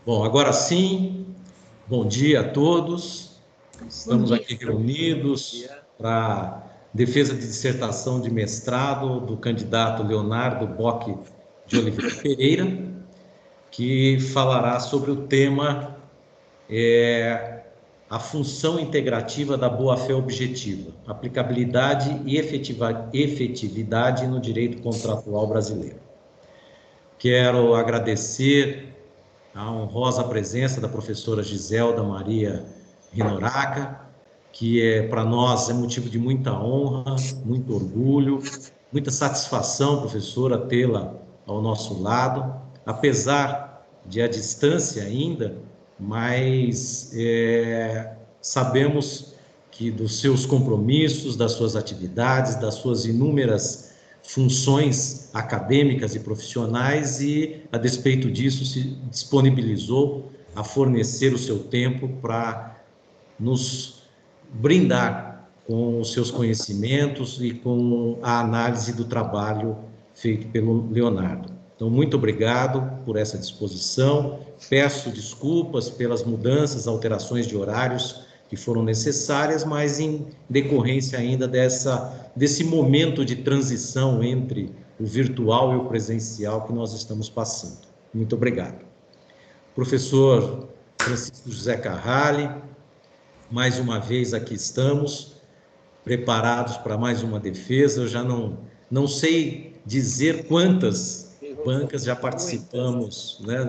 Bom, agora sim, bom dia a todos. Bom Estamos dia. aqui reunidos para defesa de dissertação de mestrado do candidato Leonardo Bock de Oliveira Pereira, que falará sobre o tema a função integrativa da boa-fé objetiva, aplicabilidade e efetividade no direito contratual brasileiro. Quero agradecer a honrosa presença da professora Giselda Maria Rinoraca, que para nós é motivo de muita honra, muito orgulho, muita satisfação, professora, tê-la ao nosso lado, apesar de a distância ainda, mas sabemos que dos seus compromissos, das suas atividades, das suas inúmeras funções acadêmicas e profissionais, e a despeito disso se disponibilizou a fornecer o seu tempo para nos brindar com os seus conhecimentos e com a análise do trabalho feito pelo Leonardo. Então, muito obrigado por essa disposição. Peço desculpas pelas mudanças, alterações de horários que foram necessárias, mas em decorrência ainda desse momento de transição entre o virtual e o presencial que nós estamos passando. Muito obrigado. Professor Francisco José Carrali, mais uma vez aqui estamos, preparados para mais uma defesa. Eu já não sei dizer quantas bancas já participamos, né?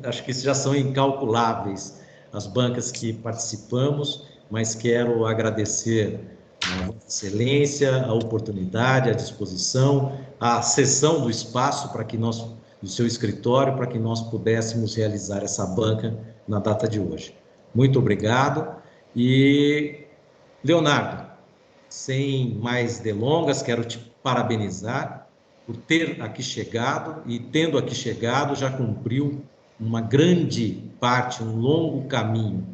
Acho que isso já são incalculáveis as bancas que participamos, mas quero agradecer a Vossa Excelência, a oportunidade, a disposição, a cessão do espaço para que nós, do seu escritório, para que nós pudéssemos realizar essa banca na data de hoje. Muito obrigado. E, Leonardo, sem mais delongas, quero te parabenizar por ter aqui chegado, e tendo aqui chegado já cumpriu uma grande parte, um longo caminho,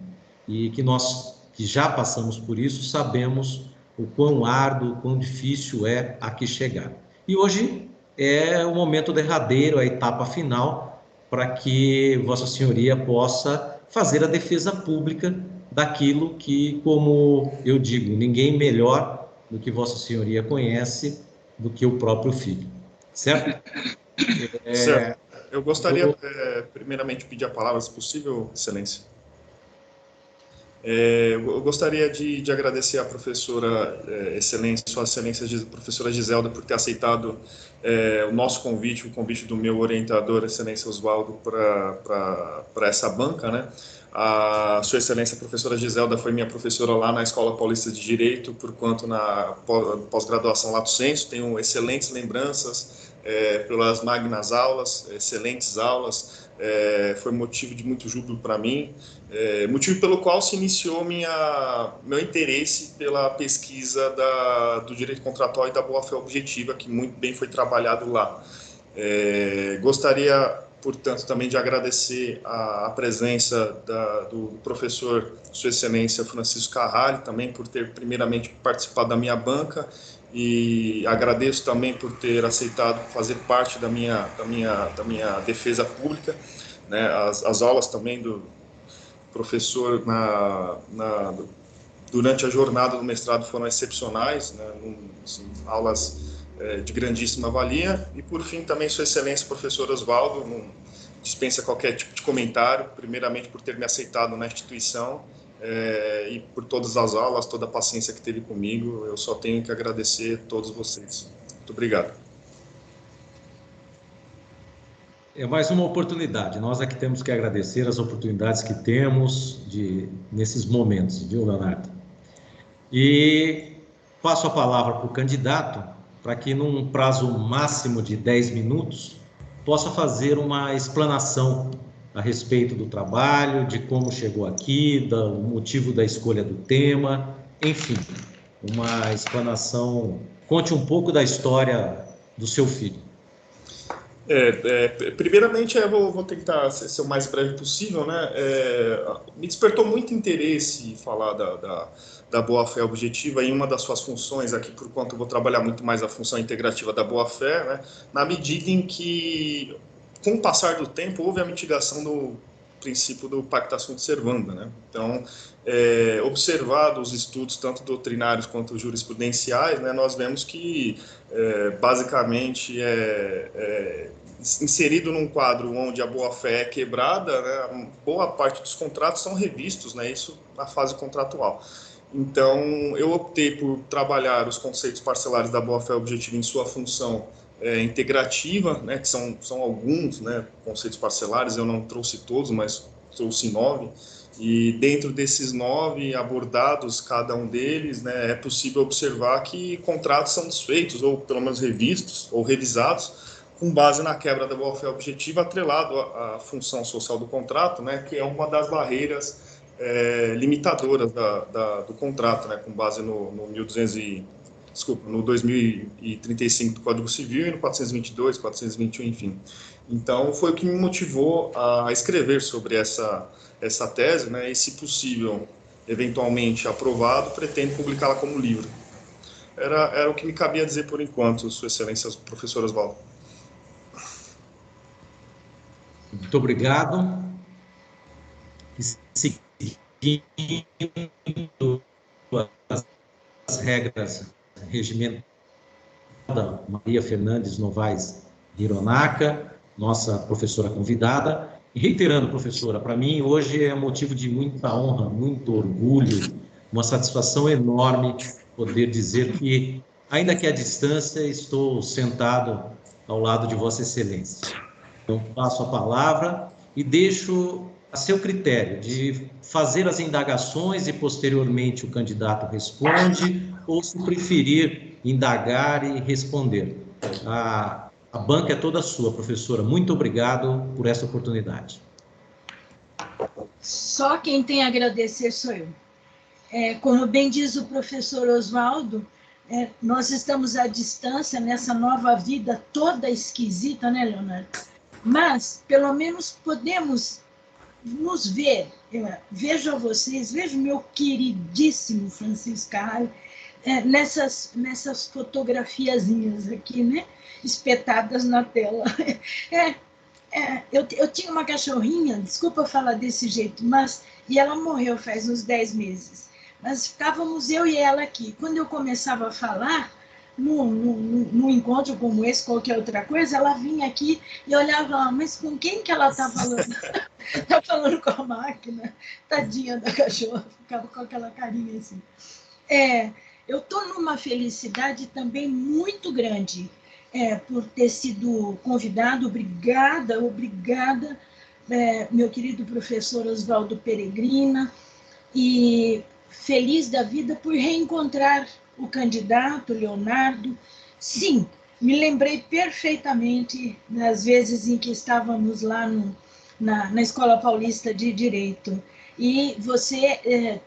e que nós que já passamos por isso sabemos o quão árduo, o quão difícil é aqui chegar. E hoje é o momento derradeiro, a etapa final, para que Vossa Senhoria possa fazer a defesa pública daquilo que, como eu digo, ninguém melhor do que Vossa Senhoria conhece do que o próprio filho. Certo? Certo. Eu gostaria, primeiramente, de pedir a palavra, se possível, Excelência. Eu gostaria de agradecer à professora Excelência, Sua Excelência, professora Giselda, por ter aceitado o nosso convite, o convite do meu orientador, Excelência Oswaldo, para essa banca, né? A Sua Excelência, a professora Giselda, foi minha professora lá na Escola Paulista de Direito, porquanto na pós-graduação Lato Sensu, tenho excelentes lembranças pelas magnas aulas, excelentes aulas, foi motivo de muito júbilo para mim, motivo pelo qual se iniciou meu interesse pela pesquisa do direito contratual e da boa-fé objetiva, que muito bem foi trabalhado lá. Gostaria, portanto, também de agradecer a presença do professor, Sua Excelência Francisco Carrali, também por ter primeiramente participado da minha banca, e agradeço também por ter aceitado fazer parte da minha defesa pública, né? As aulas também do professor durante a jornada do mestrado foram excepcionais, né? Aulas de grandíssima valia. E, por fim, também Sua Excelência, professor Oswaldo, não dispensa qualquer tipo de comentário, primeiramente por ter me aceitado na instituição, e por todas as aulas, toda a paciência que teve comigo. Eu só tenho que agradecer a todos vocês. Muito obrigado. É mais uma oportunidade. Nós é que temos que agradecer as oportunidades que temos nesses momentos, viu, Leonardo? E passo a palavra para o candidato, para que num prazo máximo de 10 minutos possa fazer uma explanação a respeito do trabalho, de como chegou aqui, do motivo da escolha do tema, enfim, uma explanação. Conte um pouco da história do seu filho. Primeiramente, eu vou tentar ser o mais breve possível, né? Me despertou muito interesse falar da boa-fé objetiva em uma das suas funções aqui, por quanto eu vou trabalhar muito mais a função integrativa da boa-fé, né? Na medida em que, com o passar do tempo, houve a mitigação princípio do pacta sunt servanda, né? Então, observado os estudos, tanto doutrinários quanto jurisprudenciais, né, nós vemos que, basicamente, inserido num quadro onde a boa-fé é quebrada, né, boa parte dos contratos são revistos, né, isso na fase contratual. Então, eu optei por trabalhar os conceitos parcelares da boa-fé objetiva em sua função integrativa, né, que são alguns, né, conceitos parcelares, eu não trouxe todos, mas trouxe 9, e dentro desses 9 abordados, cada um deles, né, é possível observar que contratos são desfeitos, ou pelo menos revistos, ou revisados, com base na quebra da boa-fé objetiva, atrelado à função social do contrato, né, que é uma das barreiras limitadoras do contrato, né, com base no 2035 do Código Civil e no 422, 421, enfim. Então, foi o que me motivou a escrever sobre essa tese, né, e, se possível, eventualmente aprovado, pretendo publicá-la como livro. Era o que me cabia dizer por enquanto, Sua Excelência, professor Oswaldo. Muito obrigado. Seguindo as regras regimentadas, Maria Fernandes Novaes Hironaka, nossa professora convidada, e reiterando, professora, para mim hoje é motivo de muita honra, muito orgulho, uma satisfação enorme poder dizer que, ainda que à distância, estou sentado ao lado de Vossa Excelência. Então, passo a palavra e deixo a seu critério de fazer as indagações e, posteriormente, o candidato responde, ou, se preferir, indagar e responder. A banca é toda sua, professora. Muito obrigado por essa oportunidade. Só quem tem a agradecer sou eu. Como bem diz o professor Oswaldo, nós estamos à distância nessa nova vida toda esquisita, né, Leonardo? Mas, pelo menos, podemos nos ver. Vejo a vocês, vejo meu queridíssimo Francisco Carralho nessas fotografiazinhas aqui, né? Espetadas na tela. Eu tinha uma cachorrinha, desculpa falar desse jeito, e ela morreu faz uns 10 meses. Mas ficávamos eu e ela aqui. Quando eu começava a falar, num encontro como esse, qualquer outra coisa, ela vinha aqui e olhava lá, mas com quem que ela está falando? Está falando com a máquina? Tadinha da cachorra, ficava com aquela carinha assim. Eu estou numa felicidade também muito grande por ter sido convidado. Obrigada, meu querido professor Oswaldo Peregrina, e feliz da vida por reencontrar o candidato Leonardo. Sim, me lembrei perfeitamente das vezes em que estávamos lá na Escola Paulista de Direito, e você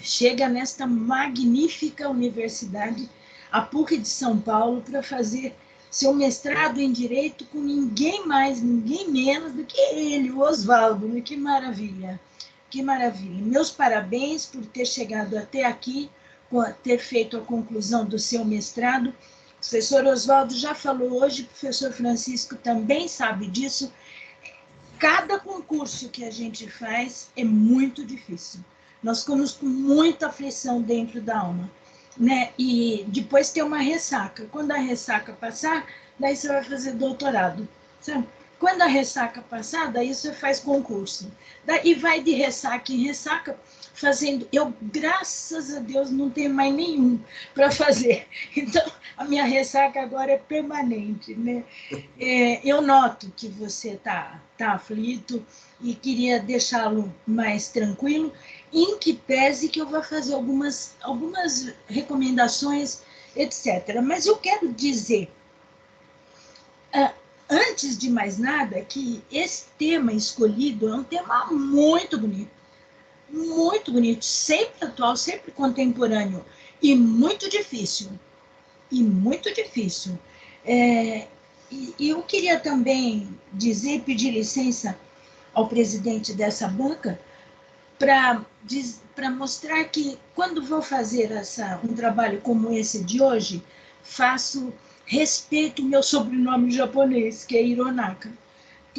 chega nesta magnífica universidade, a PUC de São Paulo, para fazer seu mestrado em Direito com ninguém mais, ninguém menos do que ele, o Oswaldo. Que maravilha, que maravilha. Meus parabéns por ter chegado até aqui, ter feito a conclusão do seu mestrado. O professor Oswaldo já falou hoje, o professor Francisco também sabe disso. Cada concurso que a gente faz é muito difícil. Nós ficamos com muita aflição dentro da alma, né? E depois tem uma ressaca. Quando a ressaca passar, daí você vai fazer doutorado, sabe? Quando a ressaca passar, daí você faz concurso. Daí vai de ressaca em ressaca, fazendo... Eu, graças a Deus, não tenho mais nenhum para fazer. Então, a minha ressaca agora é permanente, né? Eu noto que você está aflito e queria deixá-lo mais tranquilo, em que pese que eu vou fazer algumas recomendações, etc. Mas eu quero dizer, antes de mais nada, que esse tema escolhido é um tema muito bonito, sempre atual, sempre contemporâneo, e muito difícil. E eu queria também pedir licença ao presidente dessa banca para mostrar que, quando vou fazer um trabalho como esse de hoje, respeito o meu sobrenome japonês, que é Hironaka.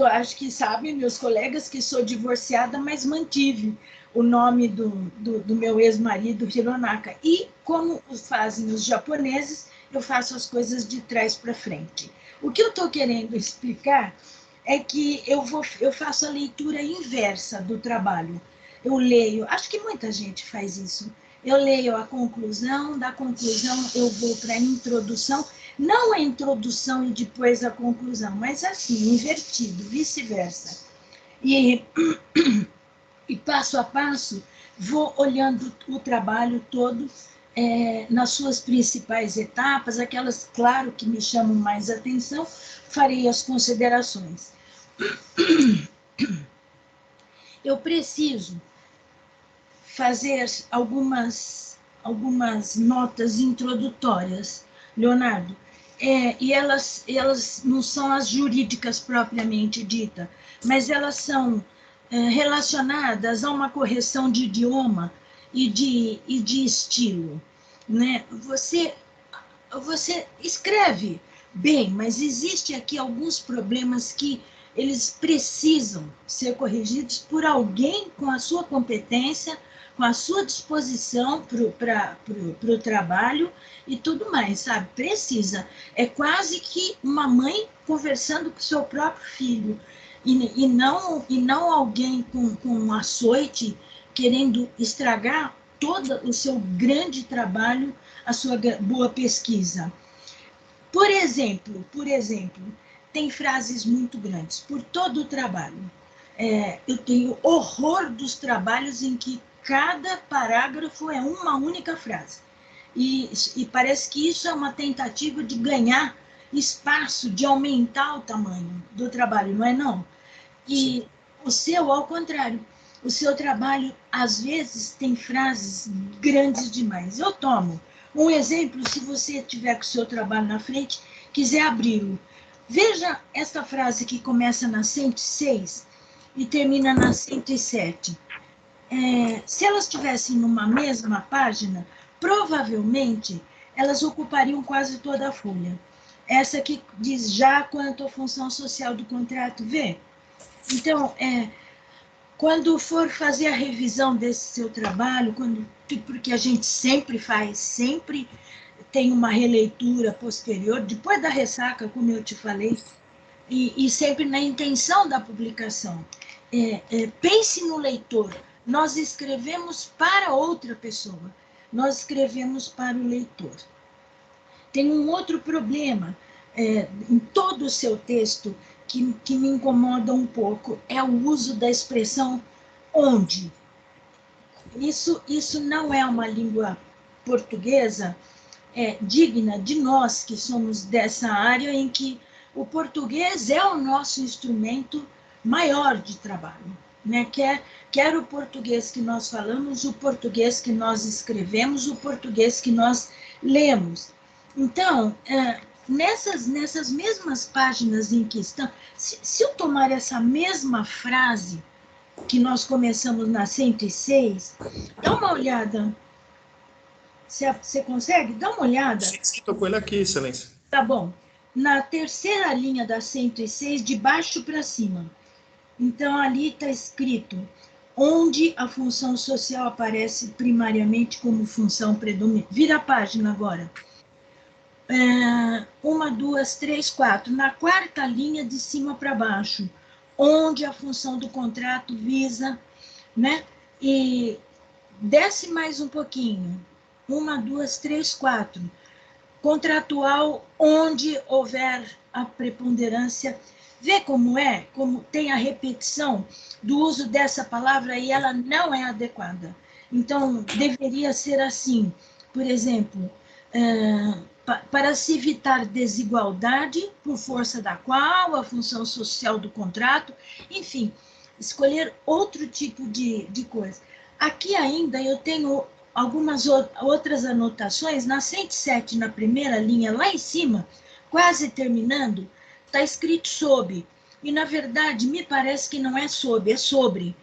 acho que sabem meus colegas que sou divorciada, mas mantive o nome do meu ex-marido, Hironaka. E como fazem os japoneses, eu faço as coisas de trás para frente. O que eu estou querendo explicar é que eu faço a leitura inversa do trabalho. Eu leio, acho que muita gente faz isso. Eu leio a conclusão, da conclusão eu vou para a introdução, não a introdução e depois a conclusão, mas assim, invertido, vice-versa. E passo a passo, vou olhando o trabalho todo nas suas principais etapas, aquelas, claro, que me chamam mais atenção, farei as considerações. Eu preciso fazer algumas notas introdutórias, Leonardo, e elas não são as jurídicas propriamente dita, mas elas são relacionadas a uma correção de idioma e de estilo, né? Você escreve bem, mas existe aqui alguns problemas que eles precisam ser corrigidos por alguém com a sua competência, com a sua disposição para o trabalho e tudo mais, sabe? Precisa. É quase que uma mãe conversando com o seu próprio filho, e não alguém com um açoite querendo estragar todo o seu grande trabalho, a sua boa pesquisa. Por exemplo, tem frases muito grandes, por todo o trabalho. Eu tenho horror dos trabalhos em que cada parágrafo é uma única frase. E parece que isso é uma tentativa de ganhar espaço, de aumentar o tamanho do trabalho, não é não? E o seu, ao contrário, o seu trabalho, às vezes, tem frases grandes demais. Eu tomo um exemplo, se você tiver com o seu trabalho na frente, quiser abri-lo. Veja esta frase que começa na 106 e termina na 107. Se elas estivessem numa mesma página, provavelmente elas ocupariam quase toda a folha. Essa que diz já quanto à função social do contrato, vê? Então, quando for fazer a revisão desse seu trabalho, porque a gente sempre faz, sempre tem uma releitura posterior, depois da ressaca, como eu te falei, e sempre na intenção da publicação. Pense no leitor. Nós escrevemos para outra pessoa, nós escrevemos para o leitor. Tem um outro problema em todo o seu texto que me incomoda um pouco, é o uso da expressão onde. Isso não é uma língua portuguesa digna de nós que somos dessa área, em que o português é o nosso instrumento maior de trabalho, né? Quer o português que nós falamos, o português que nós escrevemos, o português que nós lemos. Então, nessas mesmas páginas em que estão, se eu tomar essa mesma frase que nós começamos na 106, dá uma olhada. Você consegue? Dá uma olhada. Sim, estou com ele aqui, excelência. Tá bom. Na terceira linha da 106, de baixo para cima. Então, ali está escrito onde a função social aparece primariamente como função predominante. Vira a página agora. 1, 2, 3, 4. Na quarta linha de cima para baixo, onde a função do contrato visa, né? E desce mais um pouquinho. 1, 2, 3, 4. Contratual, onde houver a preponderância. Vê como tem a repetição do uso dessa palavra e ela não é adequada. Então, deveria ser assim. Por exemplo, para se evitar desigualdade, por força da qual a função social do contrato, enfim, escolher outro tipo de coisa. Aqui ainda eu tenho algumas outras anotações, na 107, na primeira linha, lá em cima, quase terminando, está escrito sob, e na verdade me parece que não é sob, é sobre.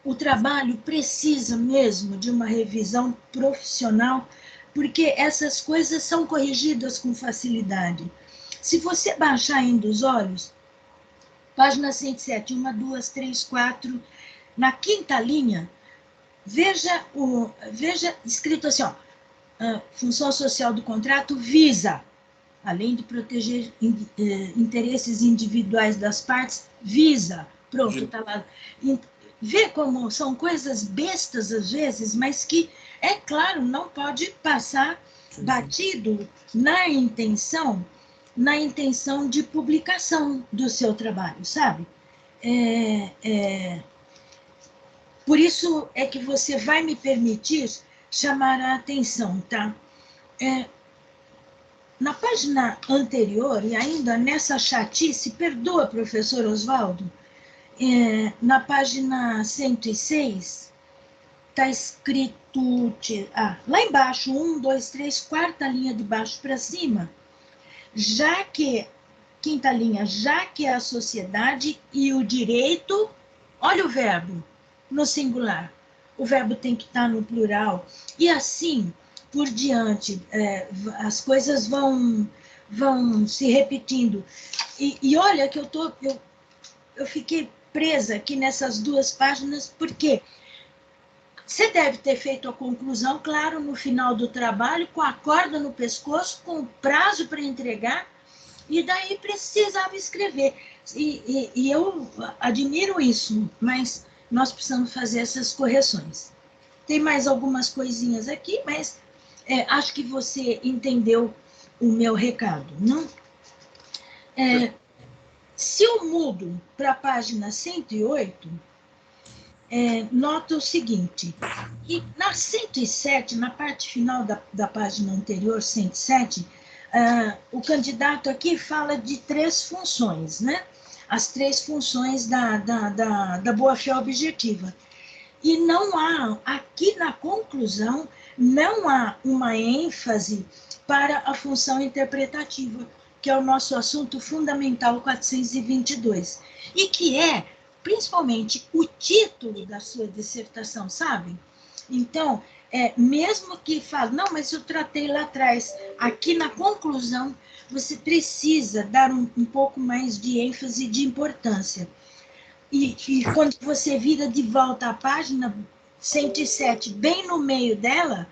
O trabalho precisa mesmo de uma revisão profissional, porque essas coisas são corrigidas com facilidade. Se você baixar ainda os olhos, Página 107, 1, 2, 3, 4. Na quinta linha, veja escrito assim, ó, função social do contrato visa, além de proteger interesses individuais das partes, visa. Pronto, está lá. Vê como são coisas bestas às vezes, mas que, é claro, não pode passar batido na intenção de publicação do seu trabalho, sabe? Por isso é que você vai me permitir chamar a atenção, tá? Na página anterior, e ainda nessa chatice, perdoa, professor Oswaldo, na página 106, está escrito, lá embaixo, 1, 2, 3, quarta linha de baixo para cima, já que, quinta linha, já que a sociedade e o direito, olha o verbo, no singular, o verbo tem que estar no plural, e assim por diante, as coisas vão se repetindo. E olha que eu fiquei presa aqui nessas duas páginas, porque você deve ter feito a conclusão, claro, no final do trabalho, com a corda no pescoço, com o prazo para entregar, e daí precisava escrever. E eu admiro isso, mas nós precisamos fazer essas correções. Tem mais algumas coisinhas aqui, mas acho que você entendeu o meu recado, não? Se eu mudo para a página 108, nota o seguinte, que na 107, na parte final da página anterior, 107, o candidato aqui fala de 3 funções, né? As 3 funções da boa-fé objetiva. E não há, aqui na conclusão, não há uma ênfase para a função interpretativa, que é o nosso assunto fundamental 422, e que é, principalmente, o título da sua dissertação, sabe? Então, mesmo que fale, não, mas eu tratei lá atrás, aqui na conclusão, você precisa dar um pouco mais de ênfase e de importância. E quando você vira de volta à página 107, bem no meio dela,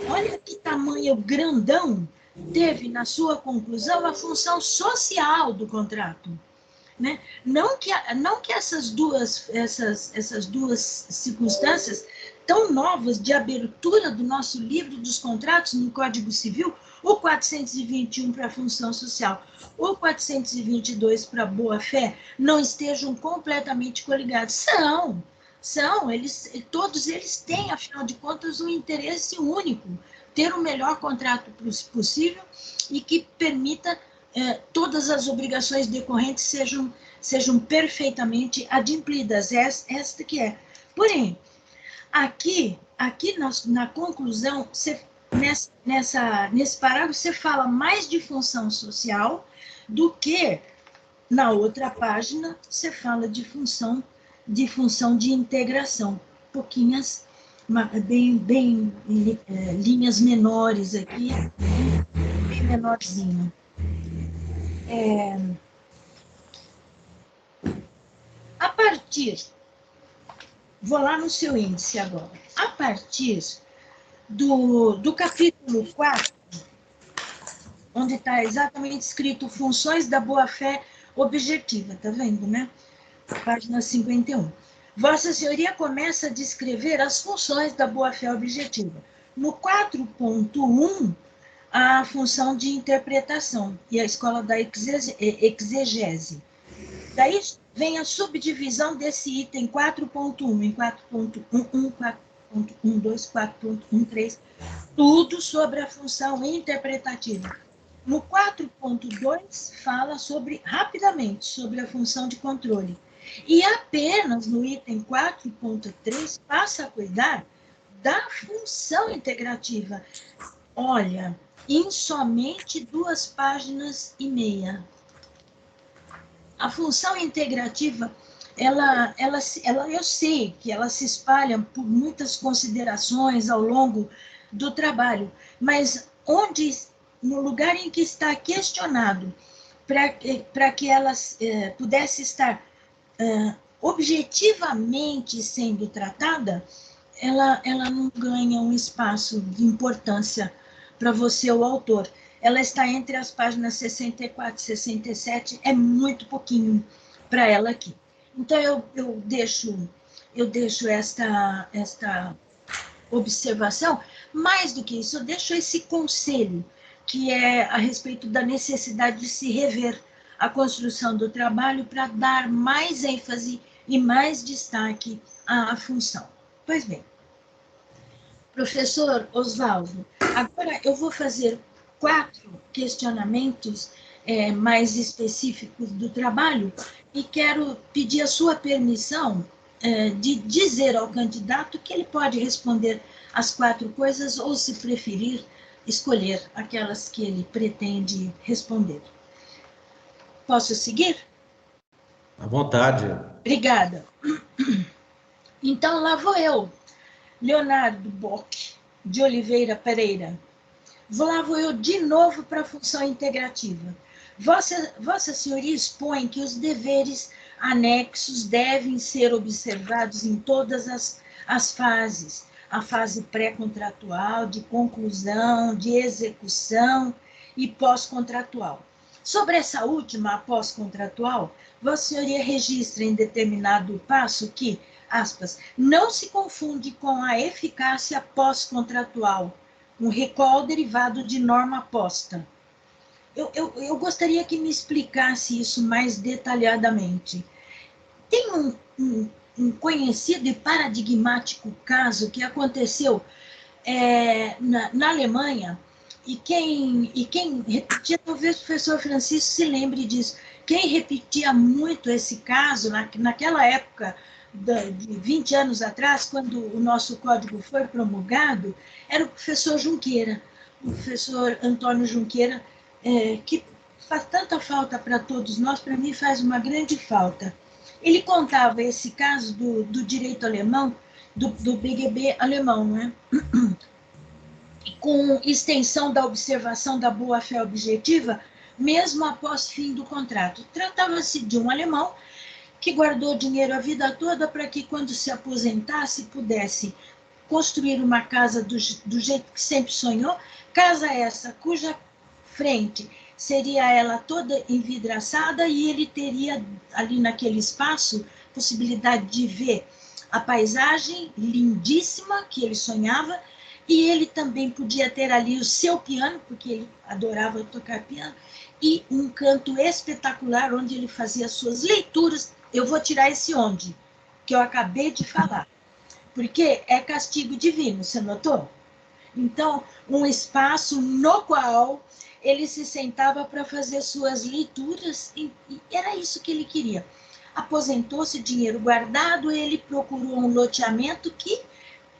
olha que tamanho grandão teve na sua conclusão a função social do contrato, né? Não que essas duas circunstâncias tão novas de abertura do nosso livro dos contratos no Código Civil, o 421 para a função social, o 422 para a boa-fé, não estejam completamente coligados. Todos eles têm, afinal de contas, um interesse único, ter o melhor contrato possível e que permita todas as obrigações decorrentes sejam perfeitamente adimplidas. Esta que é. Porém, aqui na conclusão, nesse parágrafo, você fala mais de função social do que na outra página você fala de função de integração. Pouquinhas, bem linhas menores aqui, bem menorzinho. A partir, vou lá no seu índice agora, a partir do capítulo 4, onde está exatamente escrito funções da boa-fé objetiva, tá vendo, né? Página 51. Vossa Senhoria começa a descrever as funções da boa-fé objetiva. No 4.1, a função de interpretação e a escola da exegese. Daí vem a subdivisão desse item 4.1 em 4.11, 4.12, 4.13, tudo sobre a função interpretativa. No 4.2, fala rapidamente sobre a função de controle. E apenas no item 4.3 passa a cuidar da função integrativa. Olha, em somente 2 páginas e meia. A função integrativa, eu sei que ela se espalha por muitas considerações ao longo do trabalho, mas no lugar em que está questionado para que elas pudesse estar objetivamente sendo tratada, ela não ganha um espaço de importância para você, o autor. Ela está entre as páginas 64 e 67, é muito pouquinho para ela aqui. Então, eu deixo esta observação. Mais do que isso, eu deixo esse conselho, que é a respeito da necessidade de se rever a construção do trabalho para dar mais ênfase e mais destaque à função. Pois bem, professor Oswaldo, agora eu vou fazer 4 questionamentos mais específicos do trabalho e quero pedir a sua permissão de dizer ao candidato que ele pode responder as 4 coisas ou, se preferir, escolher aquelas que ele pretende responder. Posso seguir? À vontade. Obrigada. Então, lá vou eu, Leonardo Bock, de Oliveira Pereira. Lá vou eu de novo para a função integrativa. Vossa Senhoria expõe que os deveres anexos devem ser observados em todas as fases, a fase pré-contratual, de conclusão, de execução e pós-contratual. Sobre essa última, a pós-contratual, Vossa Senhoria registra em determinado passo que, aspas, não se confunde com a eficácia pós-contratual, um recall derivado de norma posta. Eu gostaria que me explicasse isso mais detalhadamente. Tem um conhecido e paradigmático caso que aconteceu na Alemanha, e quem repetia, talvez o professor Francisco se lembre disso, quem repetia muito esse caso, naquela época, de 20 anos atrás, quando o nosso código foi promulgado, era o professor Junqueira, o professor Antônio Junqueira, que faz tanta falta para todos nós, para mim faz uma grande falta. Ele contava esse caso do direito alemão, do BGB alemão, né? Com extensão da observação da boa-fé objetiva, mesmo após fim do contrato. Tratava-se de um alemão que guardou dinheiro a vida toda para que, quando se aposentasse, pudesse construir uma casa do jeito que sempre sonhou, casa essa cuja frente seria ela toda envidraçada, e ele teria ali naquele espaço possibilidade de ver a paisagem lindíssima que ele sonhava, e ele também podia ter ali o seu piano, porque ele adorava tocar piano, e um canto espetacular onde ele fazia suas leituras. Eu vou tirar esse onde, que eu acabei de falar, porque é castigo divino, você notou? Então, um espaço no qual ele se sentava para fazer suas leituras, e era isso que ele queria. Aposentou-se, dinheiro guardado, ele procurou um loteamento que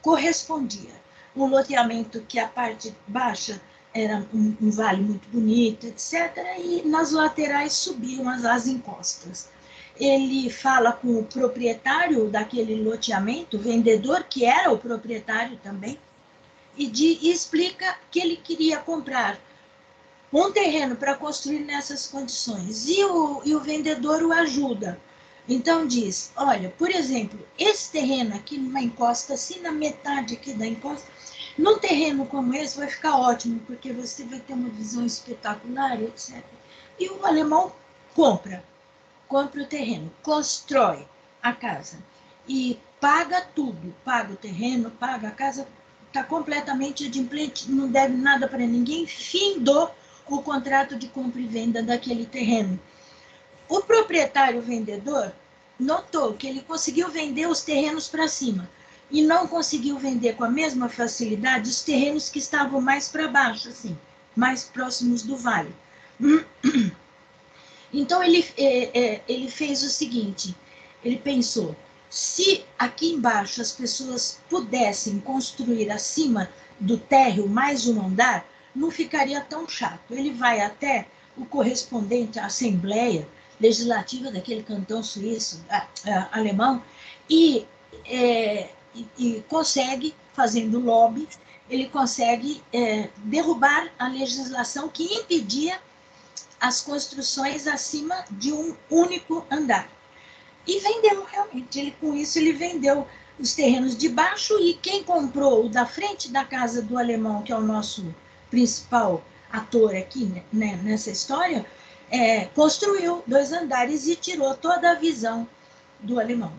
correspondia. Um loteamento que a parte baixa era um vale muito bonito, etc., e nas laterais subiam as encostas. Ele fala com o proprietário daquele loteamento, o vendedor, que era o proprietário também, e explica que ele queria comprar um terreno para construir nessas condições, e o vendedor o ajuda. Então diz, olha, por exemplo, esse terreno aqui numa encosta, assim na metade aqui da encosta, num terreno como esse vai ficar ótimo, porque você vai ter uma visão espetacular, etc. E o alemão compra o terreno, constrói a casa e paga tudo, paga o terreno, paga a casa, está completamente adimplente, não deve nada para ninguém, findou o contrato de compra e venda daquele terreno. O proprietário vendedor notou que ele conseguiu vender os terrenos para cima e não conseguiu vender com a mesma facilidade os terrenos que estavam mais para baixo, assim, mais próximos do vale. Então, ele fez o seguinte, ele pensou, se aqui embaixo as pessoas pudessem construir acima do térreo mais um andar, não ficaria tão chato. Ele vai até o correspondente à Assembleia Legislativa daquele cantão suíço, alemão, e consegue, fazendo lobby, ele consegue derrubar a legislação que impedia as construções acima de um único andar. E vendeu, realmente. Com isso, ele vendeu os terrenos de baixo, e quem comprou o da frente da casa do alemão, que é o nosso principal ator aqui, né, nessa história, construiu 2 andares e tirou toda a visão do alemão.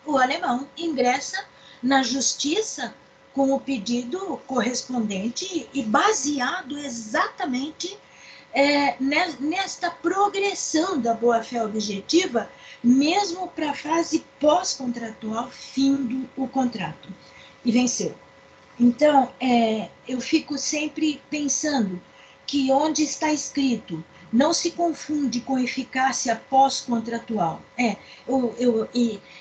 O alemão ingressa na justiça com o pedido correspondente e baseado exatamente nesta progressão da boa-fé objetiva, mesmo para a fase pós-contratual, fim do contrato. E venceu. Então, eu fico sempre pensando que onde está escrito não se confunde com eficácia pós-contratual.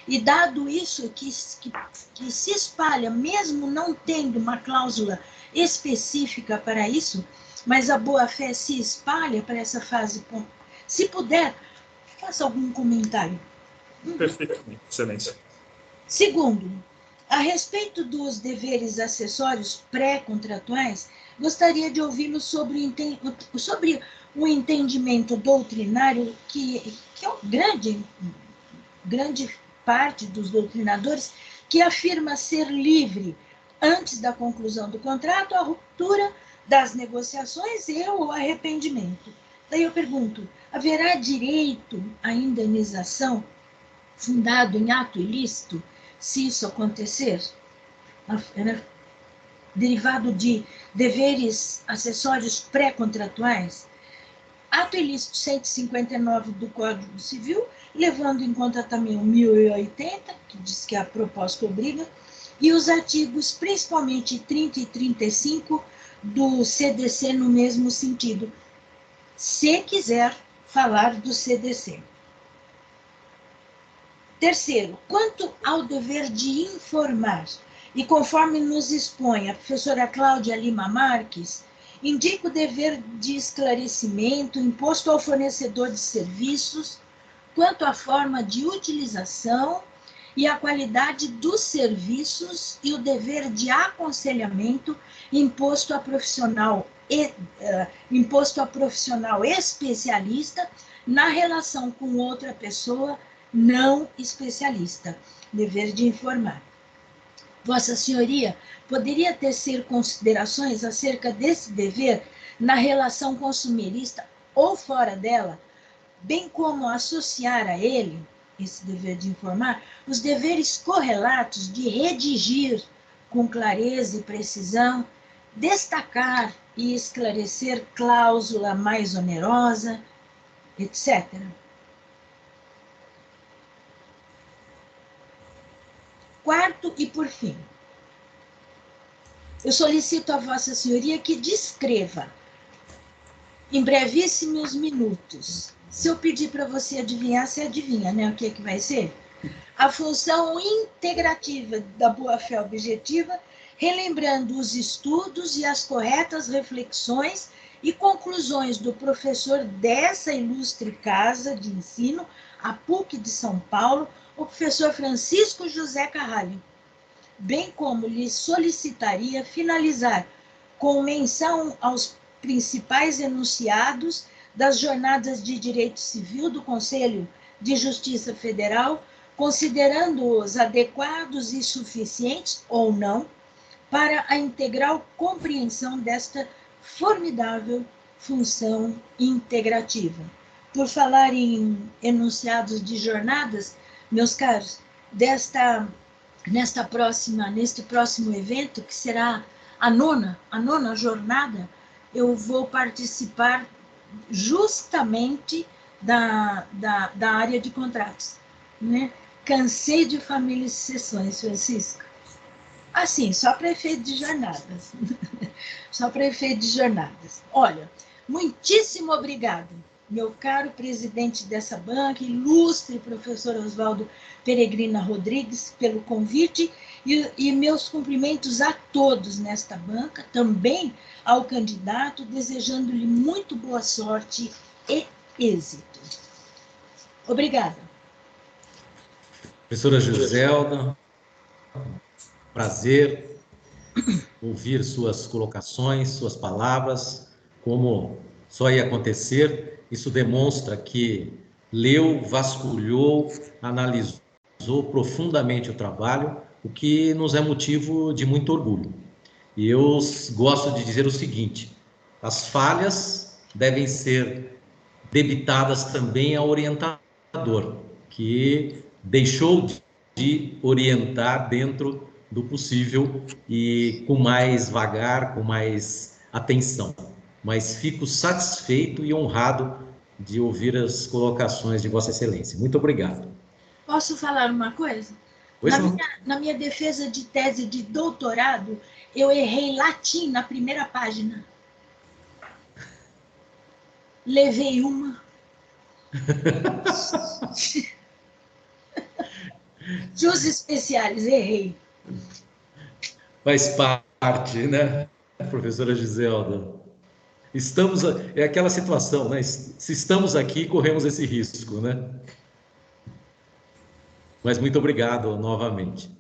E dado isso que se espalha, mesmo não tendo uma cláusula específica para isso, mas a boa-fé se espalha para essa fase. Se puder, faça algum comentário. Perfeitamente, excelência. Segundo, a respeito dos deveres acessórios pré-contratuais, gostaria de ouvi-lo sobre o entendimento doutrinário que é grande parte dos doutrinadores, que afirma ser livre antes da conclusão do contrato, a ruptura das negociações e o arrependimento. Daí eu pergunto, haverá direito à indenização fundado em ato ilícito, se isso acontecer? Derivado de deveres acessórios pré-contratuais? Ato ilícito 159 do Código Civil, levando em conta também o 1080, que diz que a proposta obriga, e os artigos, principalmente 30 e 35, do CDC no mesmo sentido, se quiser falar do CDC. Terceiro, quanto ao dever de informar, e conforme nos expõe a professora Cláudia Lima Marques, indica o dever de esclarecimento imposto ao fornecedor de serviços quanto à forma de utilização e a qualidade dos serviços e o dever de aconselhamento imposto a profissional especialista na relação com outra pessoa não especialista. Dever de informar. Vossa Senhoria poderia tecer considerações acerca desse dever na relação consumerista ou fora dela, bem como associar a ele, esse dever de informar, os deveres correlatos de redigir com clareza e precisão, destacar e esclarecer cláusula mais onerosa, etc. Quarto e por fim, eu solicito a Vossa Senhoria que descreva, em brevíssimos minutos, se eu pedir para você adivinhar, você adivinha, né, o que vai ser? A função integrativa da boa-fé objetiva, relembrando os estudos e as corretas reflexões e conclusões do professor dessa ilustre casa de ensino, a PUC de São Paulo, o professor Francisco José Carralho, bem como lhe solicitaria finalizar com menção aos principais enunciados das jornadas de direito civil do Conselho de Justiça Federal, considerando-os adequados e suficientes, ou não, para a integral compreensão desta formidável função integrativa. Por falar em enunciados de jornadas, meus caros, neste próximo evento, que será a nona jornada, eu vou participar justamente da área de contratos, né? Cansei de famílias e sessões, Francisco. Assim, só para efeito de jornadas. Só para efeito de jornadas. Olha, muitíssimo obrigado, meu caro presidente dessa banca, ilustre professor Oswaldo Peregrina Rodrigues, pelo convite, e meus cumprimentos a todos nesta banca, também ao candidato, desejando-lhe muito boa sorte e êxito. Obrigada. Professora Giselda, prazer ouvir suas colocações, suas palavras, como só ia acontecer. Isso demonstra que leu, vasculhou, analisou profundamente o trabalho, o que nos é motivo de muito orgulho. E eu gosto de dizer o seguinte: as falhas devem ser debitadas também ao orientador, que deixou de orientar dentro do possível e com mais vagar, com mais atenção. Mas fico satisfeito e honrado de ouvir as colocações de Vossa Excelência. Muito obrigado. Posso falar uma coisa? Na minha defesa de tese de doutorado, eu errei latim na primeira página. Levei uma. Jus especiais, errei. Faz parte, né, professora Giselda? É aquela situação, né? Se estamos aqui, corremos esse risco, né? Mas muito obrigado novamente.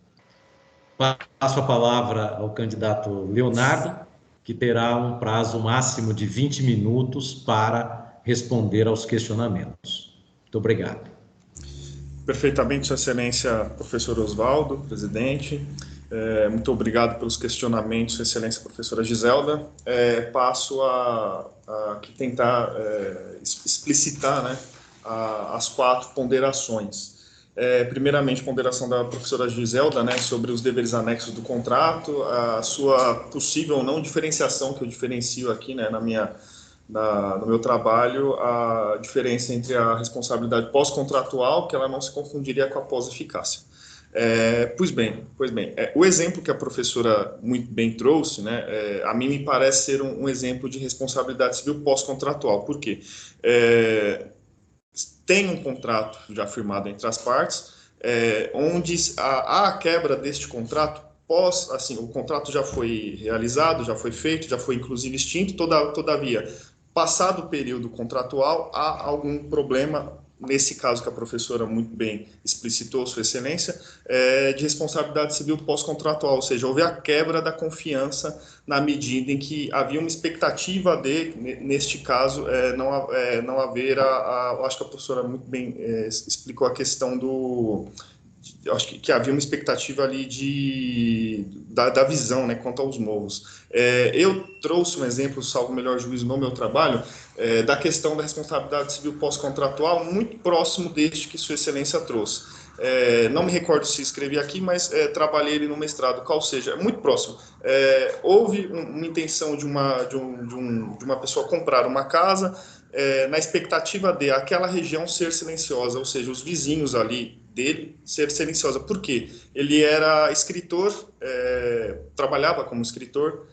Passo a palavra ao candidato Leonardo, que terá um prazo máximo de 20 minutos para responder aos questionamentos. Muito obrigado. Perfeitamente, Sua Excelência, professor Oswaldo, presidente. Muito obrigado pelos questionamentos, Sua Excelência, professora Giselda. Passo a tentar explicitar, né, as 4 ponderações. Primeiramente, ponderação da professora Giselda, né, sobre os deveres anexos do contrato, a sua possível ou não diferenciação, que eu diferencio aqui, né, no meu trabalho, a diferença entre a responsabilidade pós-contratual, que ela não se confundiria com a pós-eficácia. Pois bem, o exemplo que a professora muito bem trouxe, né, a mim me parece ser um exemplo de responsabilidade civil pós-contratual. Por quê? Tem um contrato já firmado entre as partes, onde há a quebra deste contrato o contrato já foi realizado, já foi feito, já foi inclusive extinto, todavia, passado o período contratual, há algum problema, nesse caso que a professora muito bem explicitou, Sua Excelência, de responsabilidade civil pós-contratual, ou seja, houve a quebra da confiança na medida em que havia uma expectativa de, neste caso, não haver eu acho que a professora muito bem explicou a questão eu acho que havia uma expectativa ali da visão, né, quanto aos morros. Eu trouxe um exemplo, salvo o melhor juízo no meu trabalho, da questão da responsabilidade civil pós-contratual, muito próximo deste que Sua Excelência trouxe. Não me recordo se escrevi aqui, mas trabalhei ele no mestrado, qual seja, muito próximo. Houve uma intenção de uma pessoa comprar uma casa, na expectativa de aquela região ser silenciosa, ou seja, os vizinhos ali dele ser silenciosa. Por quê? Ele era escritor, trabalhava como escritor,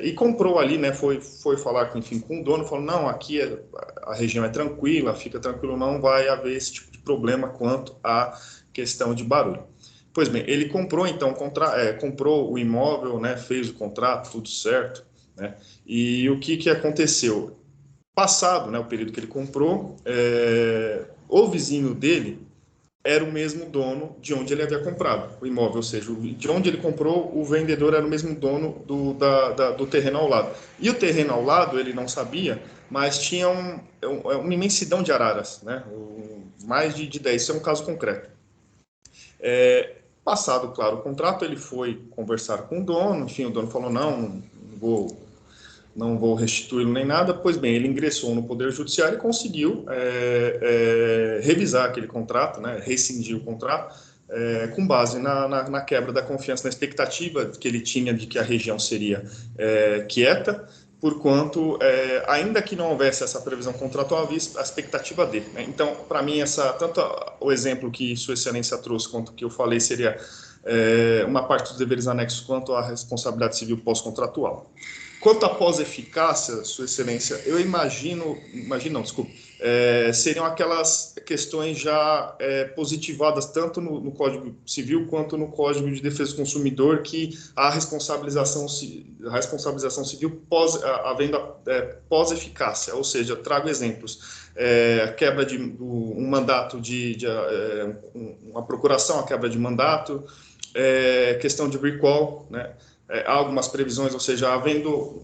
e comprou ali, né, foi falar enfim, com o dono, falou, não, aqui a região é tranquila, fica tranquilo, não vai haver esse tipo de problema quanto à questão de barulho. Pois bem, ele comprou, então, comprou o imóvel, né, fez o contrato, tudo certo, né, e o que aconteceu? Passado, né, o período que ele comprou, o vizinho dele era o mesmo dono de onde ele havia comprado o imóvel, ou seja, de onde ele comprou, o vendedor era o mesmo dono do terreno ao lado. E o terreno ao lado, ele não sabia, mas tinha uma imensidão de araras, né? Mais de 10, isso é um caso concreto. Passado, claro, o contrato, ele foi conversar com o dono, enfim, o dono falou, não vou restituí-lo nem nada. Pois bem, ele ingressou no Poder Judiciário e conseguiu revisar aquele contrato, né, rescindir o contrato, com base na quebra da confiança, na expectativa que ele tinha de que a região seria quieta, porquanto, ainda que não houvesse essa previsão contratual, havia a expectativa dele, né? Então, para mim, tanto o exemplo que Sua Excelência trouxe, quanto o que eu falei, seria uma parte dos deveres anexos quanto à responsabilidade civil pós-contratual. Quanto à pós-eficácia, Sua Excelência, eu seriam aquelas questões já positivadas tanto no Código Civil quanto no Código de Defesa do Consumidor, que a responsabilização civil havendo pós-eficácia, ou seja, trago exemplos, a quebra de um mandato uma procuração, a quebra de mandato, questão de recall, né? há algumas previsões, ou seja,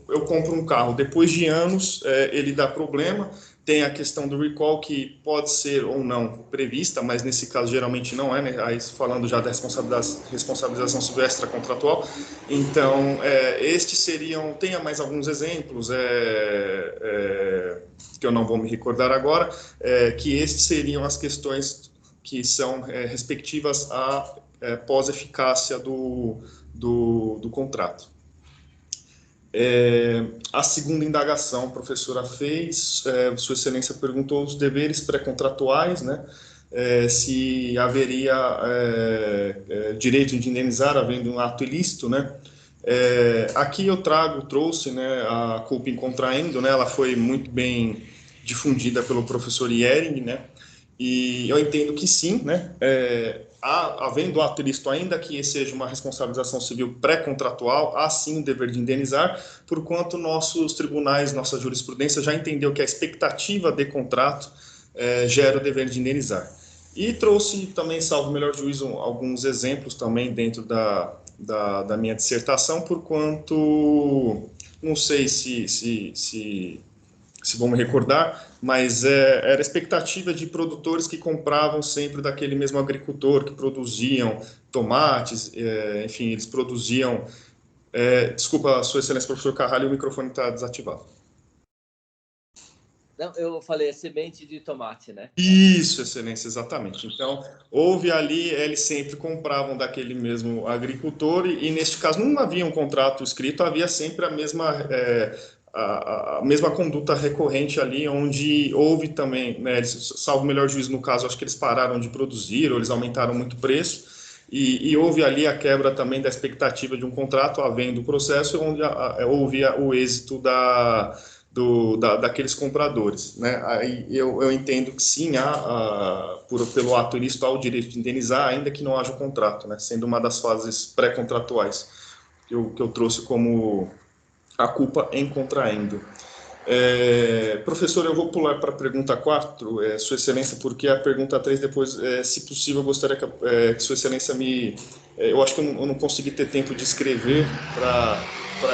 eu compro um carro, depois de anos ele dá problema, tem a questão do recall, que pode ser ou não prevista, mas nesse caso geralmente não é, né? Aí falando já da responsabilização civil extracontratual. Então, estes seriam, tenha mais alguns exemplos, que eu não vou me recordar agora, que estes seriam as questões que são respectivas à pós-eficácia do contrato. A segunda indagação a professora fez, Sua Excelência perguntou os deveres pré-contratuais, né? Se haveria direito de indenizar havendo um ato ilícito, né? Aqui eu trouxe, né, a culpa em contraendo, né? Ela foi muito bem difundida pelo professor Iering, né? E eu entendo que sim, né? Havendo ato ilícito, ainda que seja uma responsabilização civil pré-contratual, há sim o dever de indenizar, porquanto nossos tribunais, nossa jurisprudência já entendeu que a expectativa de contrato gera o dever de indenizar. E trouxe também, salvo o melhor juízo, alguns exemplos também dentro da minha dissertação, porquanto, não sei se vão me recordar, mas era a expectativa de produtores que compravam sempre daquele mesmo agricultor, que produziam tomates, enfim, eles produziam... desculpa, Sua Excelência, professor Carralho, o microfone está desativado. Não, eu falei semente de tomate, né? Isso, Excelência, exatamente. Então, houve ali, eles sempre compravam daquele mesmo agricultor e neste caso, não havia um contrato escrito, havia sempre a mesma conduta recorrente ali, onde houve também, né, salvo o melhor juízo no caso, acho que eles pararam de produzir ou eles aumentaram muito o preço, e houve ali a quebra também da expectativa de um contrato, havendo o processo, onde houve o êxito daqueles compradores, né? Aí eu entendo que sim, pelo ato ilícito, há o direito de indenizar, ainda que não haja o contrato, né? Sendo uma das fases pré-contratuais que eu trouxe como a culpa em contraendo. Professor, eu vou pular para a pergunta 4, Sua Excelência, porque a pergunta 3 depois, se possível, eu gostaria que Sua Excelência eu acho que eu não consegui ter tempo de escrever para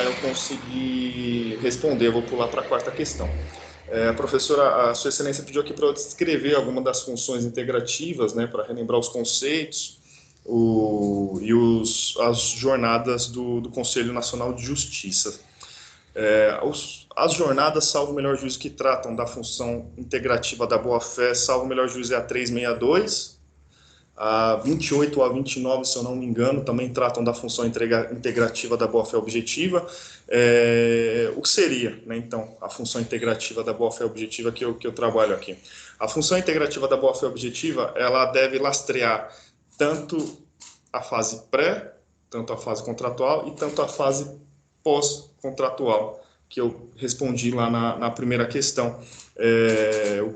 eu conseguir responder. Eu vou pular para a quarta questão. A Sua Excelência pediu aqui para eu descrever alguma das funções integrativas, né, para relembrar os conceitos as jornadas do Conselho Nacional de Justiça. As jornadas, salvo o melhor juízo, que tratam da função integrativa da boa-fé, salvo o melhor juízo, é a 362, a 28 ou a 29, se eu não me engano, também tratam da função integrativa da boa-fé objetiva. O que seria, né, então, a função integrativa da boa-fé objetiva que eu trabalho aqui? A função integrativa da boa-fé objetiva, ela deve lastrear tanto a fase pré, tanto a fase contratual e tanto a fase pós-contratual, que eu respondi lá na primeira questão.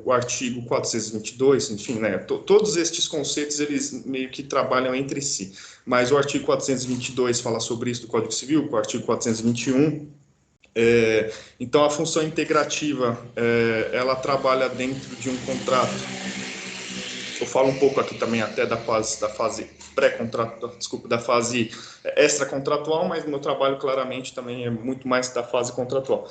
O artigo 422, enfim, né, todos estes conceitos, eles meio que trabalham entre si, mas o artigo 422 fala sobre isso do Código Civil, o artigo 421, então a função integrativa, ela trabalha dentro de um contrato. Eu falo um pouco aqui também até da fase pré-contratual, desculpa, da fase extracontratual, mas no meu trabalho claramente também é muito mais da fase contratual.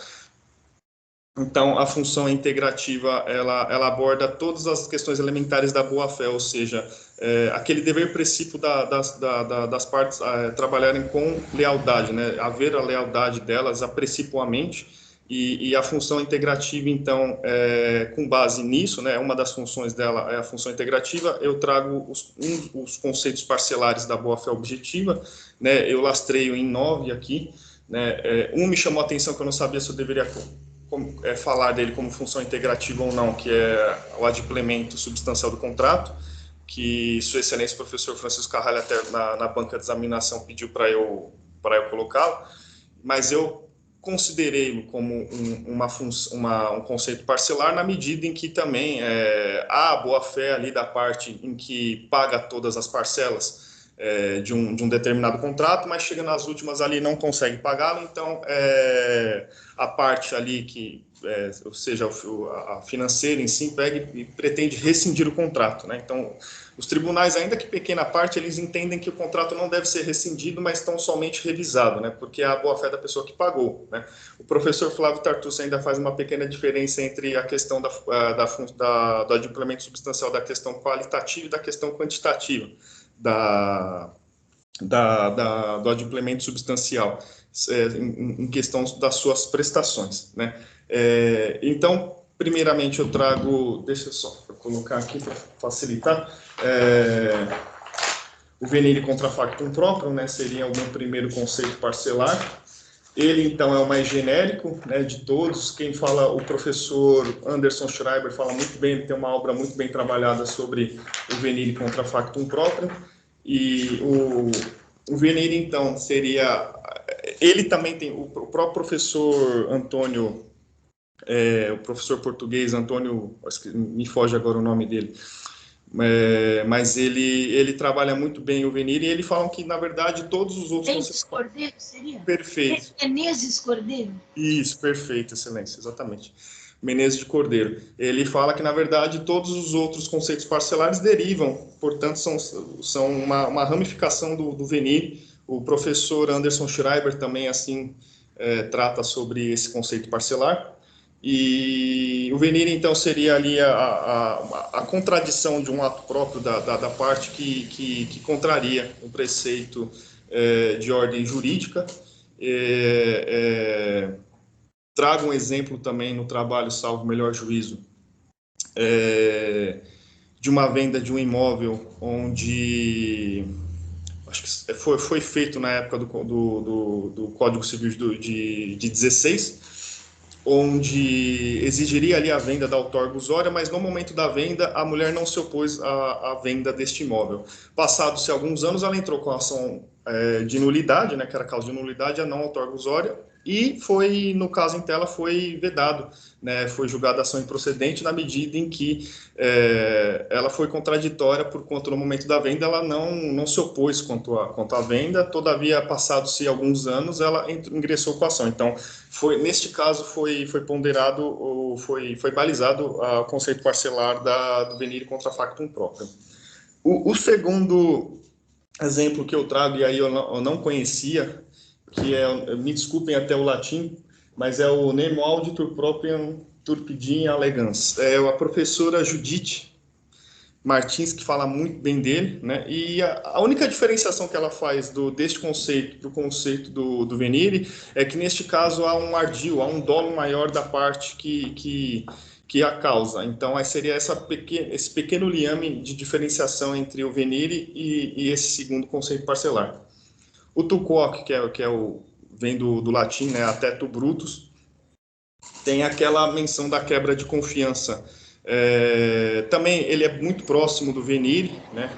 Então, a função integrativa, ela aborda todas as questões elementares da boa-fé, ou seja, aquele dever princípio das partes trabalharem com lealdade, né? Haver a lealdade delas aprincipalmente, e a função integrativa, então, com base nisso, né, uma das funções dela é a função integrativa, eu trago os conceitos parcelares da boa-fé objetiva, né, eu lastreio em 9 aqui, né, me chamou a atenção que eu não sabia se eu deveria falar dele como função integrativa ou não, que é o adimplemento substancial do contrato, que Sua Excelência, o professor Francisco Carralho, até na banca de examinação, pediu para eu colocá-lo, mas eu considerei-lo como um conceito parcelar na medida em que também há a boa-fé ali da parte em que paga todas as parcelas, de um determinado contrato, mas chega nas últimas ali e não consegue pagá-lo, então a parte ali que, ou seja, a financeira em si, pega e pretende rescindir o contrato, né? Então, os tribunais, ainda que pequena parte, eles entendem que o contrato não deve ser rescindido, mas tão somente revisado, né? Porque é a boa-fé da pessoa que pagou, né? O professor Flávio Tartucci ainda faz uma pequena diferença entre a questão do adimplemento substancial, da questão qualitativa e da questão quantitativa do adimplemento substancial, em questão das suas prestações, né? Então, primeiramente, eu trago, deixa eu só colocar aqui para facilitar, o venire contra factum próprio, né? Seria o meu primeiro conceito parcelar. Ele, então, é o mais genérico, né, de todos. Quem fala, o professor Anderson Schreiber fala muito bem, ele tem uma obra muito bem trabalhada sobre o venire contra factum próprio. E o venire, então, seria... Ele também tem... O próprio professor Antônio, o professor português Antônio... Me foge agora o nome dele. Mas ele trabalha muito bem o venire e ele fala que, na verdade, todos os outros... Menezes Cordeiro seria? Perfeito. Menezes Cordeiro? Isso, perfeito, excelência, exatamente. Menezes de Cordeiro. Ele fala que, na verdade, todos os outros conceitos parcelares derivam, portanto, são uma ramificação do venire. O professor Anderson Schreiber também, assim, trata sobre esse conceito parcelar. E o venire, então, seria ali a contradição de um ato próprio da parte que contraria o preceito de ordem jurídica. Trago um exemplo também no trabalho Salvo Melhor Juízo, de uma venda de um imóvel onde, acho que foi feito na época do Código Civil de 16, onde exigiria ali a venda da outorga usória, mas no momento da venda a mulher não se opôs à venda deste imóvel. Passados-se alguns anos, ela entrou com a ação de nulidade, né, que era causa de nulidade, a não outorga usória, e foi, no caso em tela, foi vedado, né, foi julgada a ação improcedente na medida em que ela foi contraditória, porquanto no momento da venda ela não se opôs quanto à venda, todavia, passados-se alguns anos, ela ingressou com a ação. Então, neste caso, foi ponderado, ou foi balizado o conceito parcelar do venire contra factum próprio. O segundo exemplo que eu trago, e aí eu não conhecia, que me desculpem até o latim, mas é o Nemo Auditur Propriam Turpidin Allegans. É a professora Judite Martins, que fala muito bem dele, né? E a única diferenciação que ela faz deste conceito para o conceito do venire é que, neste caso, há um ardil, há um dolo maior da parte que a causa. Então, aí seria esse pequeno liame de diferenciação entre o venire e esse segundo conceito parcelar. O tu quoque, vem do latim, né, ateto brutus, tem aquela menção da quebra de confiança. Também ele é muito próximo do venire, né,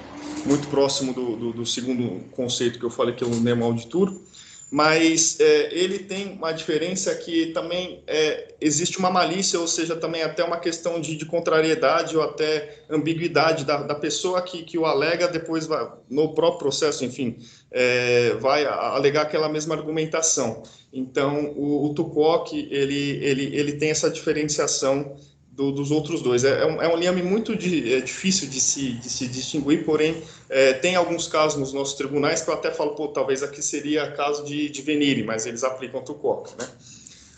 muito próximo do segundo conceito que eu falei, que é o nemo auditur, mas ele tem uma diferença que também existe uma malícia, ou seja, também até uma questão de contrariedade ou até ambiguidade da pessoa que o alega, depois vai, no próprio processo, enfim, vai alegar aquela mesma argumentação. Então, o tu quoque, ele tem essa diferenciação dos outros dois. É um liame muito difícil de se distinguir, porém, tem alguns casos nos nossos tribunais que eu até falo, talvez aqui seria caso de venire, mas eles aplicam o tu quoque, né?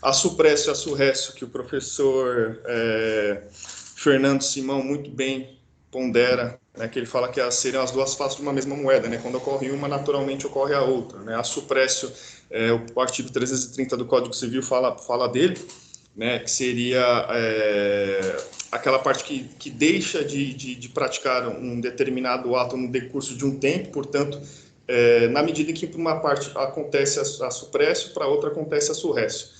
A suppresso e a surresso, que o professor Fernando Simão muito bem pondera, né, que ele fala que seriam as duas faces de uma mesma moeda, né? Quando ocorre uma, naturalmente ocorre a outra, né? A suppresso, o artigo 330 do Código Civil fala dele, né, que seria aquela parte que deixa de praticar um determinado ato no decurso de um tempo, portanto, na medida em que para uma parte acontece a suppresso, para outra acontece a surresso.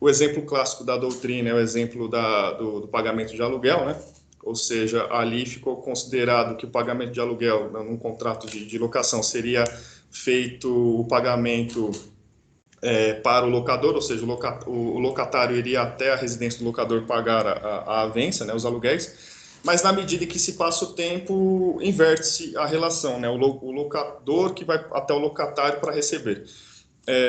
O exemplo clássico da doutrina é o exemplo do pagamento de aluguel, né? Ou seja, ali ficou considerado que o pagamento de aluguel, num contrato de locação, seria feito o pagamento para o locador, ou seja, o locatário iria até a residência do locador pagar a avença, né, os aluguéis, mas na medida que se passa o tempo, inverte-se a relação, né? O locador que vai até o locatário para receber.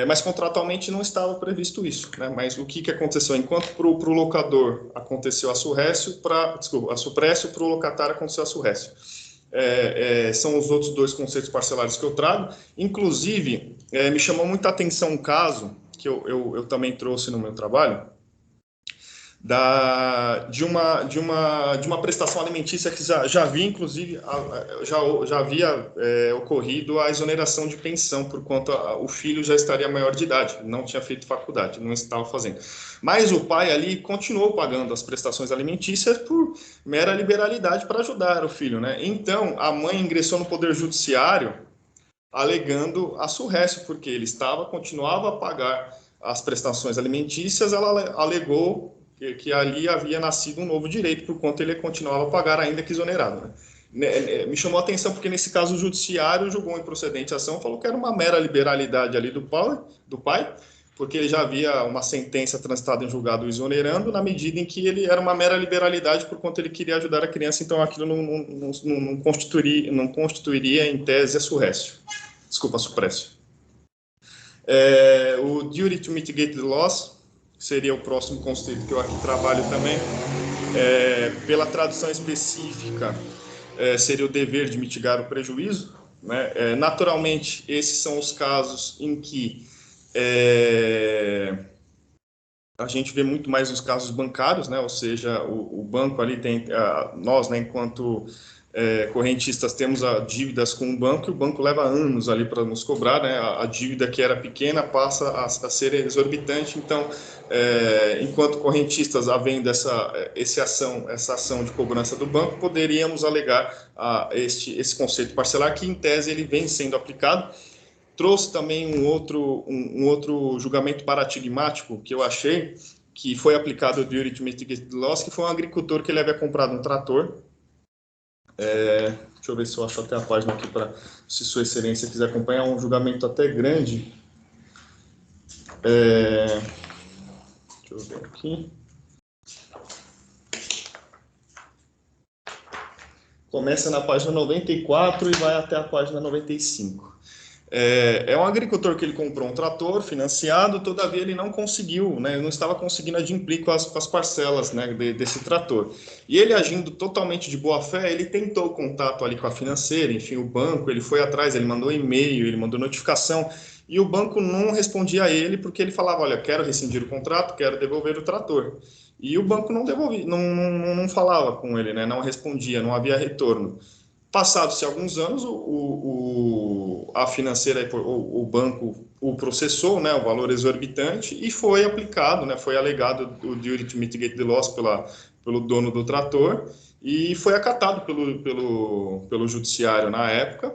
Mas contratualmente não estava previsto isso, né? Mas o que aconteceu? Enquanto para o locador aconteceu a suprécio, para o locatário aconteceu a surrécio. São os outros dois conceitos parcelares que eu trago. Inclusive, me chamou muita atenção um caso que eu também trouxe no meu trabalho, de uma prestação alimentícia que já havia, inclusive, já havia ocorrido a exoneração de pensão, por quanto o filho já estaria maior de idade, não tinha feito faculdade, não estava fazendo. Mas o pai ali continuou pagando as prestações alimentícias por mera liberalidade para ajudar o filho, né? Então, a mãe ingressou no Poder Judiciário alegando a surrécio, porque ele continuava a pagar as prestações alimentícias, ela alegou que ali havia nascido um novo direito, por quanto ele continuava a pagar, ainda que exonerado, né? Me chamou a atenção porque, nesse caso, o judiciário julgou improcedente a ação, falou que era uma mera liberalidade ali do pai, porque ele já havia uma sentença transitada em julgado exonerando, na medida em que ele era uma mera liberalidade, por quanto ele queria ajudar a criança, então aquilo não constituiria em tese a surrécio. Desculpa, a suprécio. O duty to mitigate the loss seria o próximo conceito que eu aqui trabalho também. Pela tradução específica, seria o dever de mitigar o prejuízo, né? Naturalmente, esses são os casos em que a gente vê muito mais nos casos bancários, né? Ou seja, o banco ali tem, nós, né, enquanto correntistas, temos dívidas com o banco, e o banco leva anos ali para nos cobrar, né? A dívida que era pequena passa a ser exorbitante. Então, enquanto correntistas, havendo essa ação de cobrança do banco, poderíamos alegar esse conceito parcelar, que em tese ele vem sendo aplicado. Trouxe também um outro julgamento paradigmático que eu achei, que foi aplicado o duty to mitigate the loss, que foi um agricultor que ele havia comprado um trator. Deixa eu ver se eu acho até a página aqui, se Sua Excelência quiser acompanhar, um julgamento até grande. Deixa eu ver aqui. Começa na página 94 e vai até a página 95. Um agricultor que ele comprou um trator financiado, todavia ele não conseguiu, né, não estava conseguindo adimplir com as parcelas, né, desse trator. E ele, agindo totalmente de boa fé, ele tentou contato ali com a financeira, enfim, o banco, ele foi atrás, ele mandou e-mail, ele mandou notificação, e o banco não respondia a ele, porque ele falava: olha, quero rescindir o contrato, quero devolver o trator. E o banco não devolvia, não falava com ele, né, não respondia, não havia retorno. Passados-se alguns anos, a financeira, o banco o processou, né, o valor exorbitante, e foi aplicado, né, foi alegado o duty to mitigate the loss pelo dono do trator, e foi acatado pelo judiciário na época,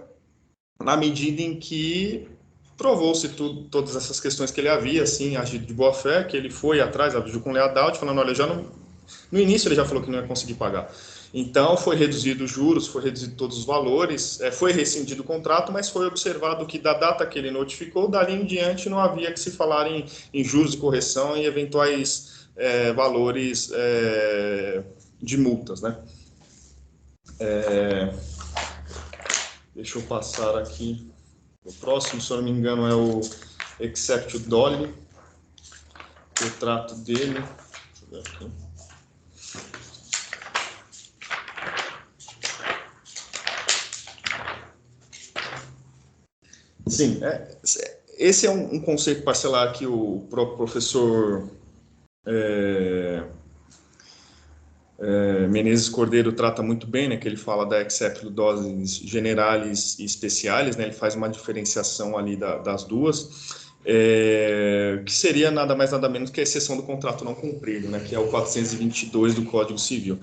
na medida em que provou-se todas essas questões que ele havia, assim, agido de boa fé, que ele foi atrás, agiu com lealdade, falando: olha, no início ele já falou que não ia conseguir pagar. Então, foi reduzido os juros, foi reduzido todos os valores, foi rescindido o contrato, mas foi observado que, da data que ele notificou, dali em diante não havia que se falar em juros de correção e eventuais valores de multas, né? Deixa eu passar aqui. O próximo, se eu não me engano, é o Exceptio Doli, o retrato dele. Deixa eu ver aqui. Sim, esse é um conceito parcelar que o próprio professor Menezes Cordeiro trata muito bem, né, que ele fala da exceptio doses generalis e especiais, né, ele faz uma diferenciação ali das duas, que seria nada mais nada menos que a exceção do contrato não cumprido, né, que é o 422 do Código Civil.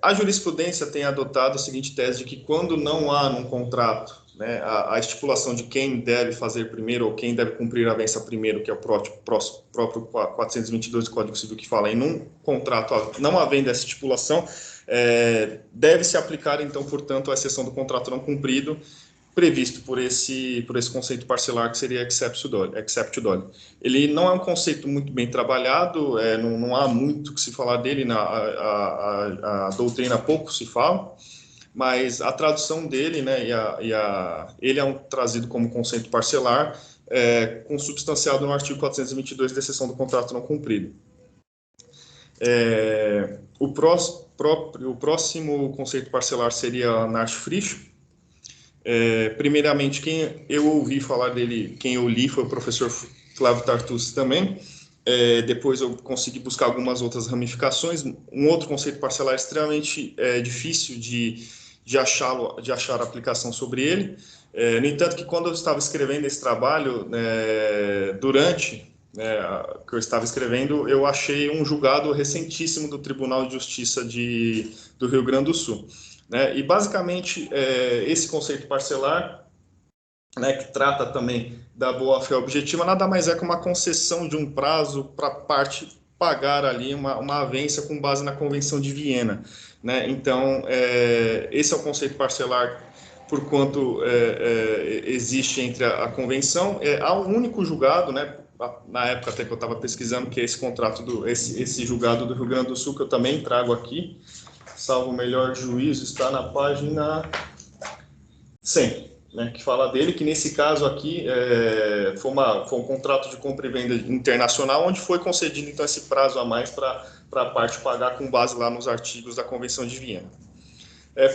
A jurisprudência tem adotado a seguinte tese de que, quando não há num contrato, né, a estipulação de quem deve fazer primeiro ou quem deve cumprir a vença primeiro, que é o próprio 422 do Código Civil, que fala em num contrato, não havendo essa estipulação, deve-se aplicar, então, portanto, a exceção do contrato não cumprido, previsto por esse conceito parcelar que seria exceptio doli. Ele não é um conceito muito bem trabalhado, não há muito que se falar dele, a doutrina pouco se fala, mas a tradução dele, né, ele é trazido como conceito parcelar, consubstanciado no artigo 422 da seção do contrato não cumprido. O próximo conceito parcelar seria a Nash-Frisch. Primeiramente, quem eu ouvi falar dele, quem eu li, foi o professor Flávio Tartucci também. Depois eu consegui buscar algumas outras ramificações. Um outro conceito parcelar extremamente difícil de achar aplicação sobre ele. No entanto, que quando eu estava escrevendo esse trabalho, durante que eu estava escrevendo, eu achei um julgado recentíssimo do Tribunal de Justiça do Rio Grande do Sul. E, basicamente, esse conceito parcelar, que trata também da boa-fé objetiva, nada mais é que uma concessão de um prazo para a parte pagar ali uma avença com base na Convenção de Viena. Então, esse é o conceito parcelar, por quanto existe entre a Convenção. Há um único julgado, na época até que eu estava pesquisando, que é esse contrato, esse julgado do Rio Grande do Sul, que eu também trago aqui, salvo o melhor juízo, está na página 100, que fala dele, que nesse caso aqui foi um contrato de compra e venda internacional, onde foi concedido então esse prazo a mais para a parte pagar com base lá nos artigos da Convenção de Viena.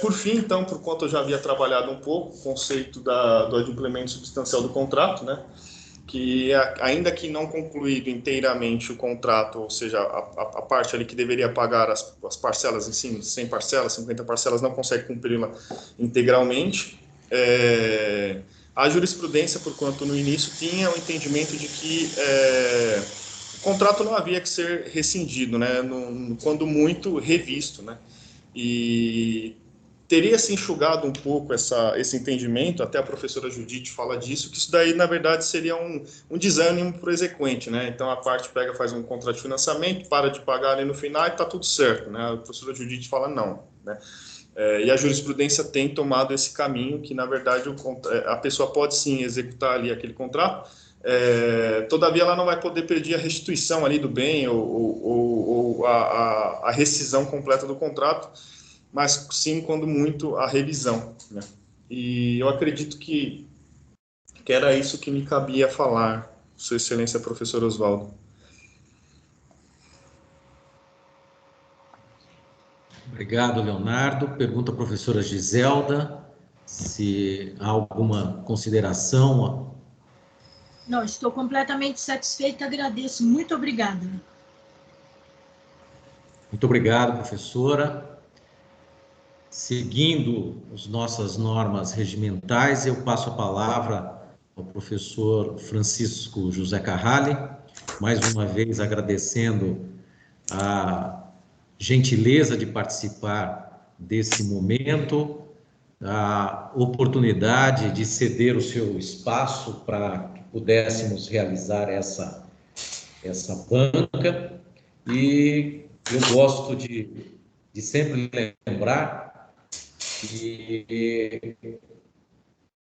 Por fim, então, por quanto eu já havia trabalhado um pouco o conceito do adimplemento substancial do contrato, que ainda que não concluído inteiramente o contrato, ou seja, a parte ali que deveria pagar as parcelas em si, 100 parcelas, 50 parcelas, não consegue cumpri-la integralmente. A jurisprudência, por quanto no início tinha o entendimento de que o contrato não havia que ser rescindido, quando muito revisto, e teria se enxugado um pouco esse entendimento, até a professora Judite fala disso, que isso daí, na verdade, seria um desânimo para o exequente, Então, a parte faz um contrato de financiamento, para de pagar ali no final e está tudo certo, A professora Judite fala não, e a jurisprudência tem tomado esse caminho, que, na verdade, a pessoa pode, sim, executar ali aquele contrato, todavia ela não vai poder pedir a restituição ali do bem ou a rescisão completa do contrato, mas sim, quando muito, a revisão. E eu acredito que era isso que me cabia falar, Sua Excelência, professor Oswaldo. Obrigado, Leonardo. Pergunta a professora Giselda se há alguma consideração. Não, estou completamente satisfeita, agradeço. Muito obrigada. Muito obrigado, professora. Seguindo as nossas normas regimentais, eu passo a palavra ao professor Francisco José Carrali, mais uma vez agradecendo a gentileza de participar desse momento, a oportunidade de ceder o seu espaço para que pudéssemos realizar essa banca, e eu gosto de sempre lembrar que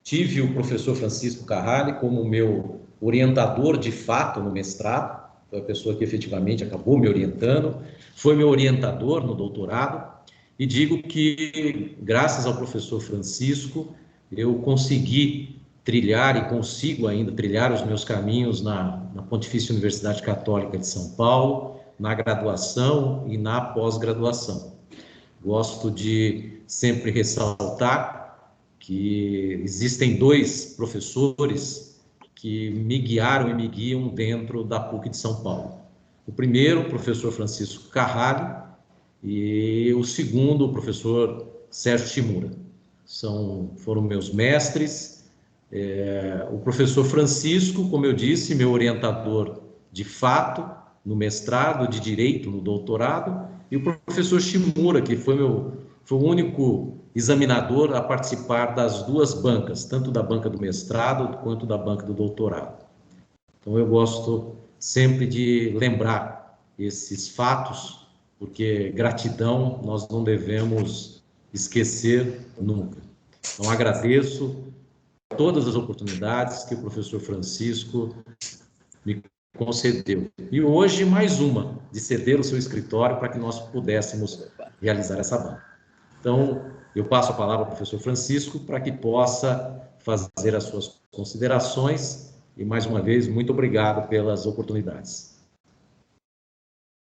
tive o professor Francisco Carrali como meu orientador de fato no mestrado, foi a pessoa que efetivamente acabou me orientando, foi meu orientador no doutorado, e digo que, graças ao professor Francisco, eu consegui trilhar e consigo ainda trilhar os meus caminhos na Pontifícia Universidade Católica de São Paulo, na graduação e na pós-graduação. Gosto de sempre ressaltar que existem dois professores que me guiaram e me guiam dentro da PUC de São Paulo. O primeiro, o professor Francisco Carrali, e o segundo, o professor Sérgio Shimura. Foram meus mestres. O professor Francisco, como eu disse, meu orientador de fato no mestrado, de direito no doutorado, e o professor Shimura, que foi o único examinador a participar das duas bancas, tanto da banca do mestrado quanto da banca do doutorado. Então, eu gosto sempre de lembrar esses fatos, porque gratidão nós não devemos esquecer nunca. Então, agradeço todas as oportunidades que o professor Francisco me concedeu. E hoje, mais uma, de ceder o seu escritório para que nós pudéssemos realizar essa banca. Então, eu passo a palavra ao professor Francisco para que possa fazer as suas considerações e, mais uma vez, muito obrigado pelas oportunidades.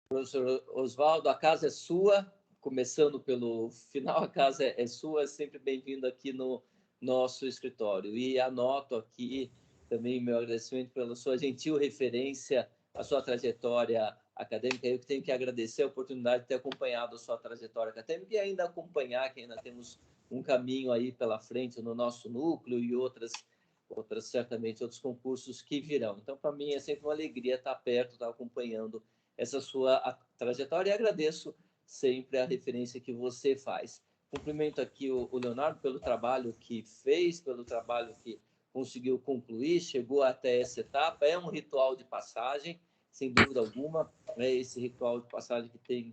Professor Oswaldo, a casa é sua, começando pelo final, a casa é sua, sempre bem-vindo aqui no nosso escritório. E anoto aqui também meu agradecimento pela sua gentil referência à sua trajetória acadêmica. Eu que tenho que agradecer a oportunidade de ter acompanhado a sua trajetória acadêmica e ainda acompanhar, que ainda temos um caminho aí pela frente no nosso núcleo e outras certamente, outros concursos que virão. Então, para mim, é sempre uma alegria estar perto, estar acompanhando essa sua trajetória e agradeço sempre a referência que você faz. Cumprimento aqui o Leonardo pelo trabalho que fez, pelo trabalho que conseguiu concluir, chegou até essa etapa. É um ritual de passagem, sem dúvida alguma, é esse ritual de passagem que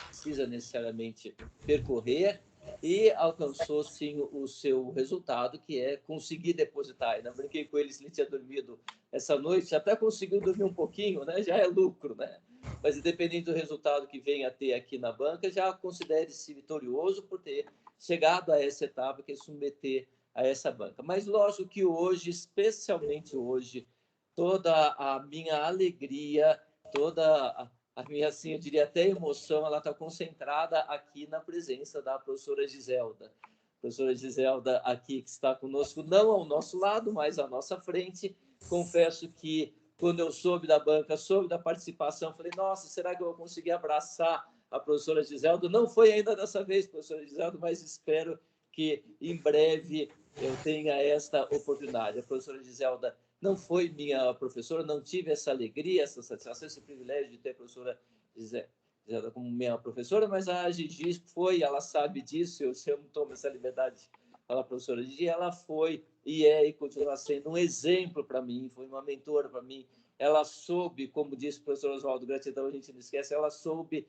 precisa necessariamente percorrer e alcançou, sim, o seu resultado, que é conseguir depositar. Ainda brinquei com ele se ele tinha dormido essa noite, até conseguiu dormir um pouquinho, né? Já é lucro, né? Mas, independente do resultado que venha a ter aqui na banca, já considere-se vitorioso por ter chegado a essa etapa, que é submeter a essa banca. Mas, lógico que hoje, especialmente hoje, toda a minha alegria, toda a minha, assim, eu diria até emoção, ela está concentrada aqui na presença da professora Giselda. A professora Giselda aqui, que está conosco, não ao nosso lado, mas à nossa frente. Confesso que, quando eu soube da banca, soube da participação, falei, nossa, será que eu vou conseguir abraçar a professora Giselda? Não foi ainda dessa vez, professora Giselda, mas espero que, em breve, eu tenha esta oportunidade. A professora Giselda não foi minha professora, não tive essa alegria, essa satisfação, esse privilégio de ter a professora Giselda como minha professora, mas a Gigi foi, ela sabe disso, eu sempre tomo essa liberdade de falar, professora Gigi, ela foi e é e continua sendo um exemplo para mim, foi uma mentora para mim. Ela soube, como disse o professor Oswaldo, gratidão a gente não esquece, ela soube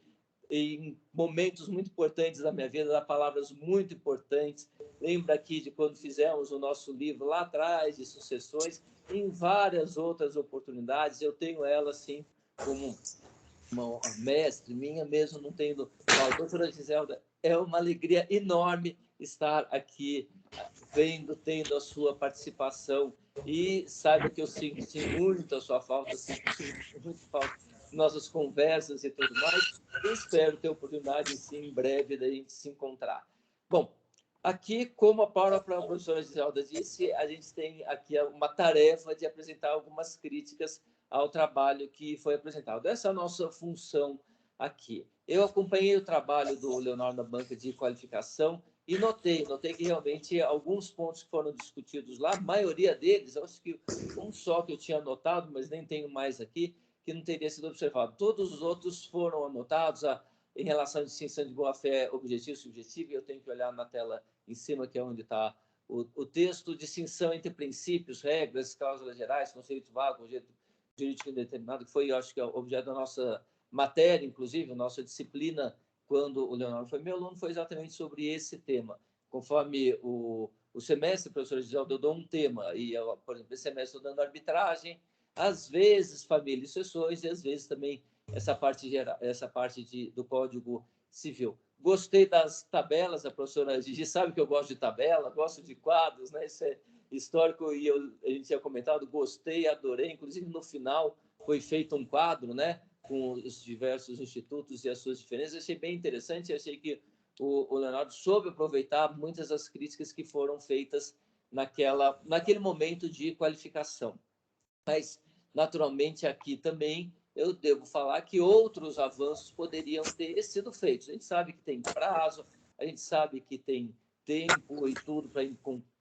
em momentos muito importantes da minha vida, dar palavras muito importantes. Lembra aqui de quando fizemos o nosso livro lá atrás, de sucessões, em várias outras oportunidades. Eu tenho ela, assim, como uma mestre minha, mesmo não tendo... A doutora Giselda, é uma alegria enorme estar aqui vendo, tendo a sua participação. E saiba que eu sinto muito a sua falta, sinto muito falta de nossas conversas e tudo mais. Eu espero ter a oportunidade, sim, em breve, da gente se encontrar. Bom, aqui, como a própria professora Giselda disse, a gente tem aqui uma tarefa de apresentar algumas críticas ao trabalho que foi apresentado. Essa é a nossa função aqui. Eu acompanhei o trabalho do Leonardo na banca de qualificação e notei que realmente alguns pontos que foram discutidos lá, a maioria deles, eu acho que um só que eu tinha anotado, mas nem tenho mais aqui, que não teria sido observado. Todos os outros foram anotados em relação à distinção de boa-fé objetivo e subjetivo, e eu tenho que olhar na tela em cima, que é onde está o texto, distinção entre princípios, regras, cláusulas gerais, conceito vago, conceito jurídico indeterminado, que foi, eu acho que, é o objeto da nossa matéria, inclusive, a nossa disciplina, quando o Leonardo foi meu aluno, foi exatamente sobre esse tema. Conforme o semestre, professor Giselda, eu dou um tema, e, eu, por exemplo, esse semestre estou dando arbitragem, às vezes família e sucessões, e às vezes também essa parte geral, essa parte do Código Civil. Gostei das tabelas, a professora Gigi sabe que eu gosto de tabela, gosto de quadros, né? Isso é histórico, e a gente tinha comentado, gostei, adorei, inclusive no final foi feito um quadro, né, com os diversos institutos e as suas diferenças. Achei bem interessante, achei que o Leonardo soube aproveitar muitas das críticas que foram feitas naquele momento de qualificação. Mas, naturalmente, aqui também eu devo falar que outros avanços poderiam ter sido feitos. A gente sabe que tem prazo, a gente sabe que tem tempo e tudo para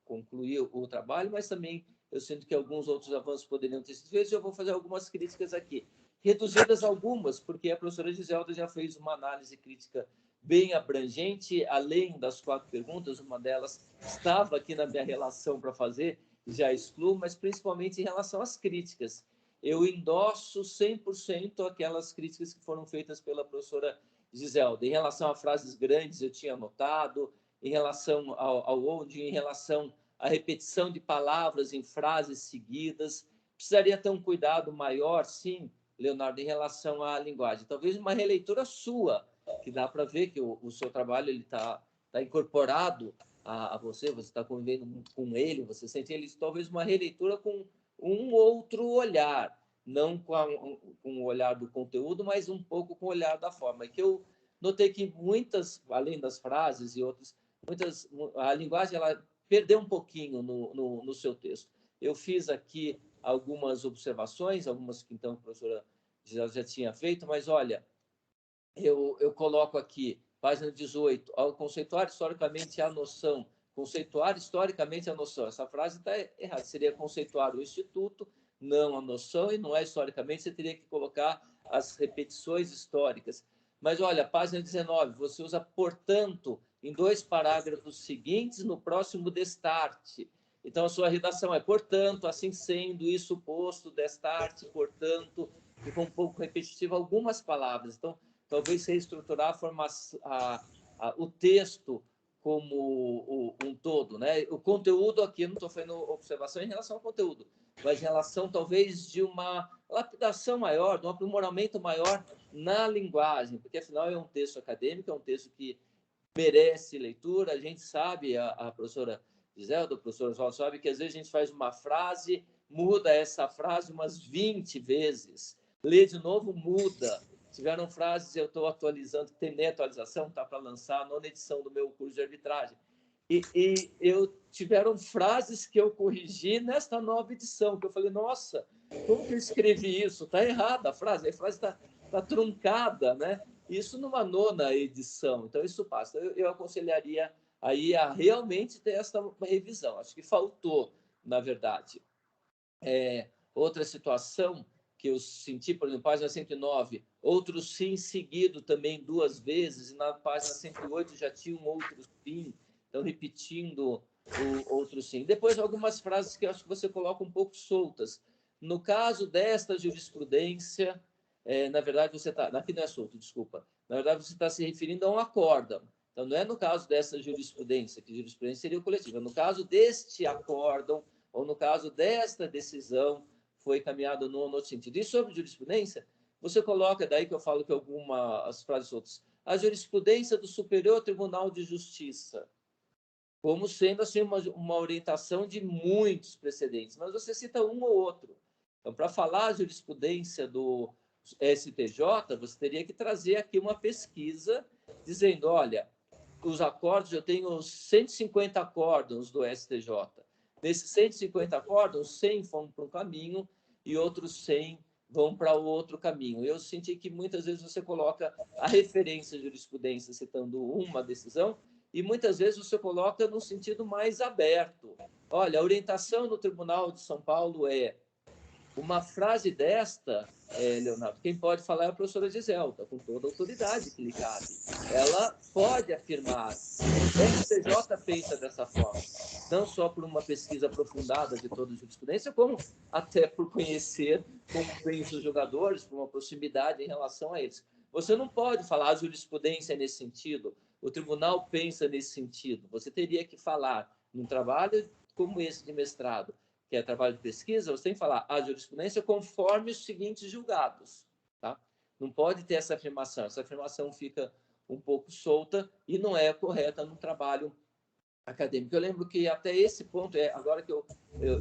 concluir o trabalho, mas também eu sinto que alguns outros avanços poderiam ter sido feitos, e eu vou fazer algumas críticas aqui. Reduzidas algumas, porque a professora Giselda já fez uma análise crítica bem abrangente, além das 4 perguntas, uma delas estava aqui na minha relação para fazer, já excluo, mas principalmente em relação às críticas. Eu endosso 100% aquelas críticas que foram feitas pela professora Giselda. Em relação a frases grandes, eu tinha anotado, em relação ao onde, em relação a repetição de palavras em frases seguidas. Precisaria ter um cuidado maior, sim, Leonardo, em relação à linguagem. Talvez uma releitura sua, que dá para ver que o seu trabalho está incorporado a você está convivendo com ele, você sente ele, talvez uma releitura com um outro olhar, não com o olhar do conteúdo, mas um pouco com o olhar da forma. E que eu notei que muitas, além das frases e outras, a linguagem ela perdeu um pouquinho no seu texto. Eu fiz aqui algumas observações, algumas que então a professora já tinha feito, mas olha, eu coloco aqui, página 18, ao conceituar historicamente a noção. Conceituar historicamente a noção. Essa frase está errada. Seria conceituar o instituto, não a noção, e não é historicamente, você teria que colocar as repetições históricas. Mas, olha, página 19, você usa, portanto, em 2 parágrafos seguintes, no próximo destarte. Então, a sua redação é, portanto, assim sendo, isso posto, destarte, portanto, ficou um pouco repetitivo algumas palavras. Então, talvez reestruturar o texto como um todo, né? O conteúdo aqui, eu não estou fazendo observação em relação ao conteúdo, mas em relação, talvez, de uma lapidação maior, de um aprimoramento maior na linguagem, porque, afinal, é um texto acadêmico, é um texto que merece leitura. A gente sabe, a professora Giselda, o professor Oswaldo sabe que, às vezes, a gente faz uma frase, muda essa frase umas 20 vezes, lê de novo, muda. Tiveram frases, eu estou atualizando, tem atualização, está para lançar a 9ª edição do meu curso de arbitragem. E tiveram frases que eu corrigi nesta nova edição, que eu falei, nossa, como que eu escrevi isso? Está errada a frase está truncada, né? Isso numa 9ª edição, então isso passa. Eu aconselharia aí a realmente ter essa revisão. Acho que faltou, na verdade. Outra situação que eu senti, por exemplo, página 109, outro sim seguido também 2 vezes, e na página 108 já tinha um outro sim, então repetindo o outro sim. Depois, algumas frases que eu acho que você coloca um pouco soltas. No caso desta jurisprudência, na verdade, você está... Aqui não é solto, desculpa. Na verdade, você está se referindo a um acórdão. Então, não é no caso dessa jurisprudência, que jurisprudência seria o coletivo. É no caso deste acórdão, ou no caso desta decisão, foi caminhado no outro sentido. E sobre jurisprudência, você coloca, daí que eu falo que algumas frases outras, a jurisprudência do Superior Tribunal de Justiça, como sendo assim uma orientação de muitos precedentes, mas você cita um ou outro. Então, para falar a jurisprudência do STJ, você teria que trazer aqui uma pesquisa dizendo, olha, os acordos, eu tenho 150 acórdãos do STJ. Desses 150 acórdãos, 100 vão para um caminho e outros 100 vão para o outro caminho. Eu senti que muitas vezes você coloca a referência à jurisprudência citando uma decisão e muitas vezes você coloca no sentido mais aberto. Olha, a orientação do Tribunal de São Paulo é uma frase desta, Leonardo, quem pode falar é a professora Giselda, com toda a autoridade que lhe cabe. Ela pode afirmar, o STJ pensa dessa forma, não só por uma pesquisa aprofundada de toda a jurisprudência, como até por conhecer como pensam os jogadores, por uma proximidade em relação a eles. Você não pode falar a jurisprudência nesse sentido, o tribunal pensa nesse sentido. Você teria que falar num trabalho como esse de mestrado, que é trabalho de pesquisa, você tem que falar a jurisprudência conforme os seguintes julgados. Tá? Não pode ter essa afirmação fica um pouco solta e não é correta no trabalho acadêmico. Eu lembro que até esse ponto, agora que eu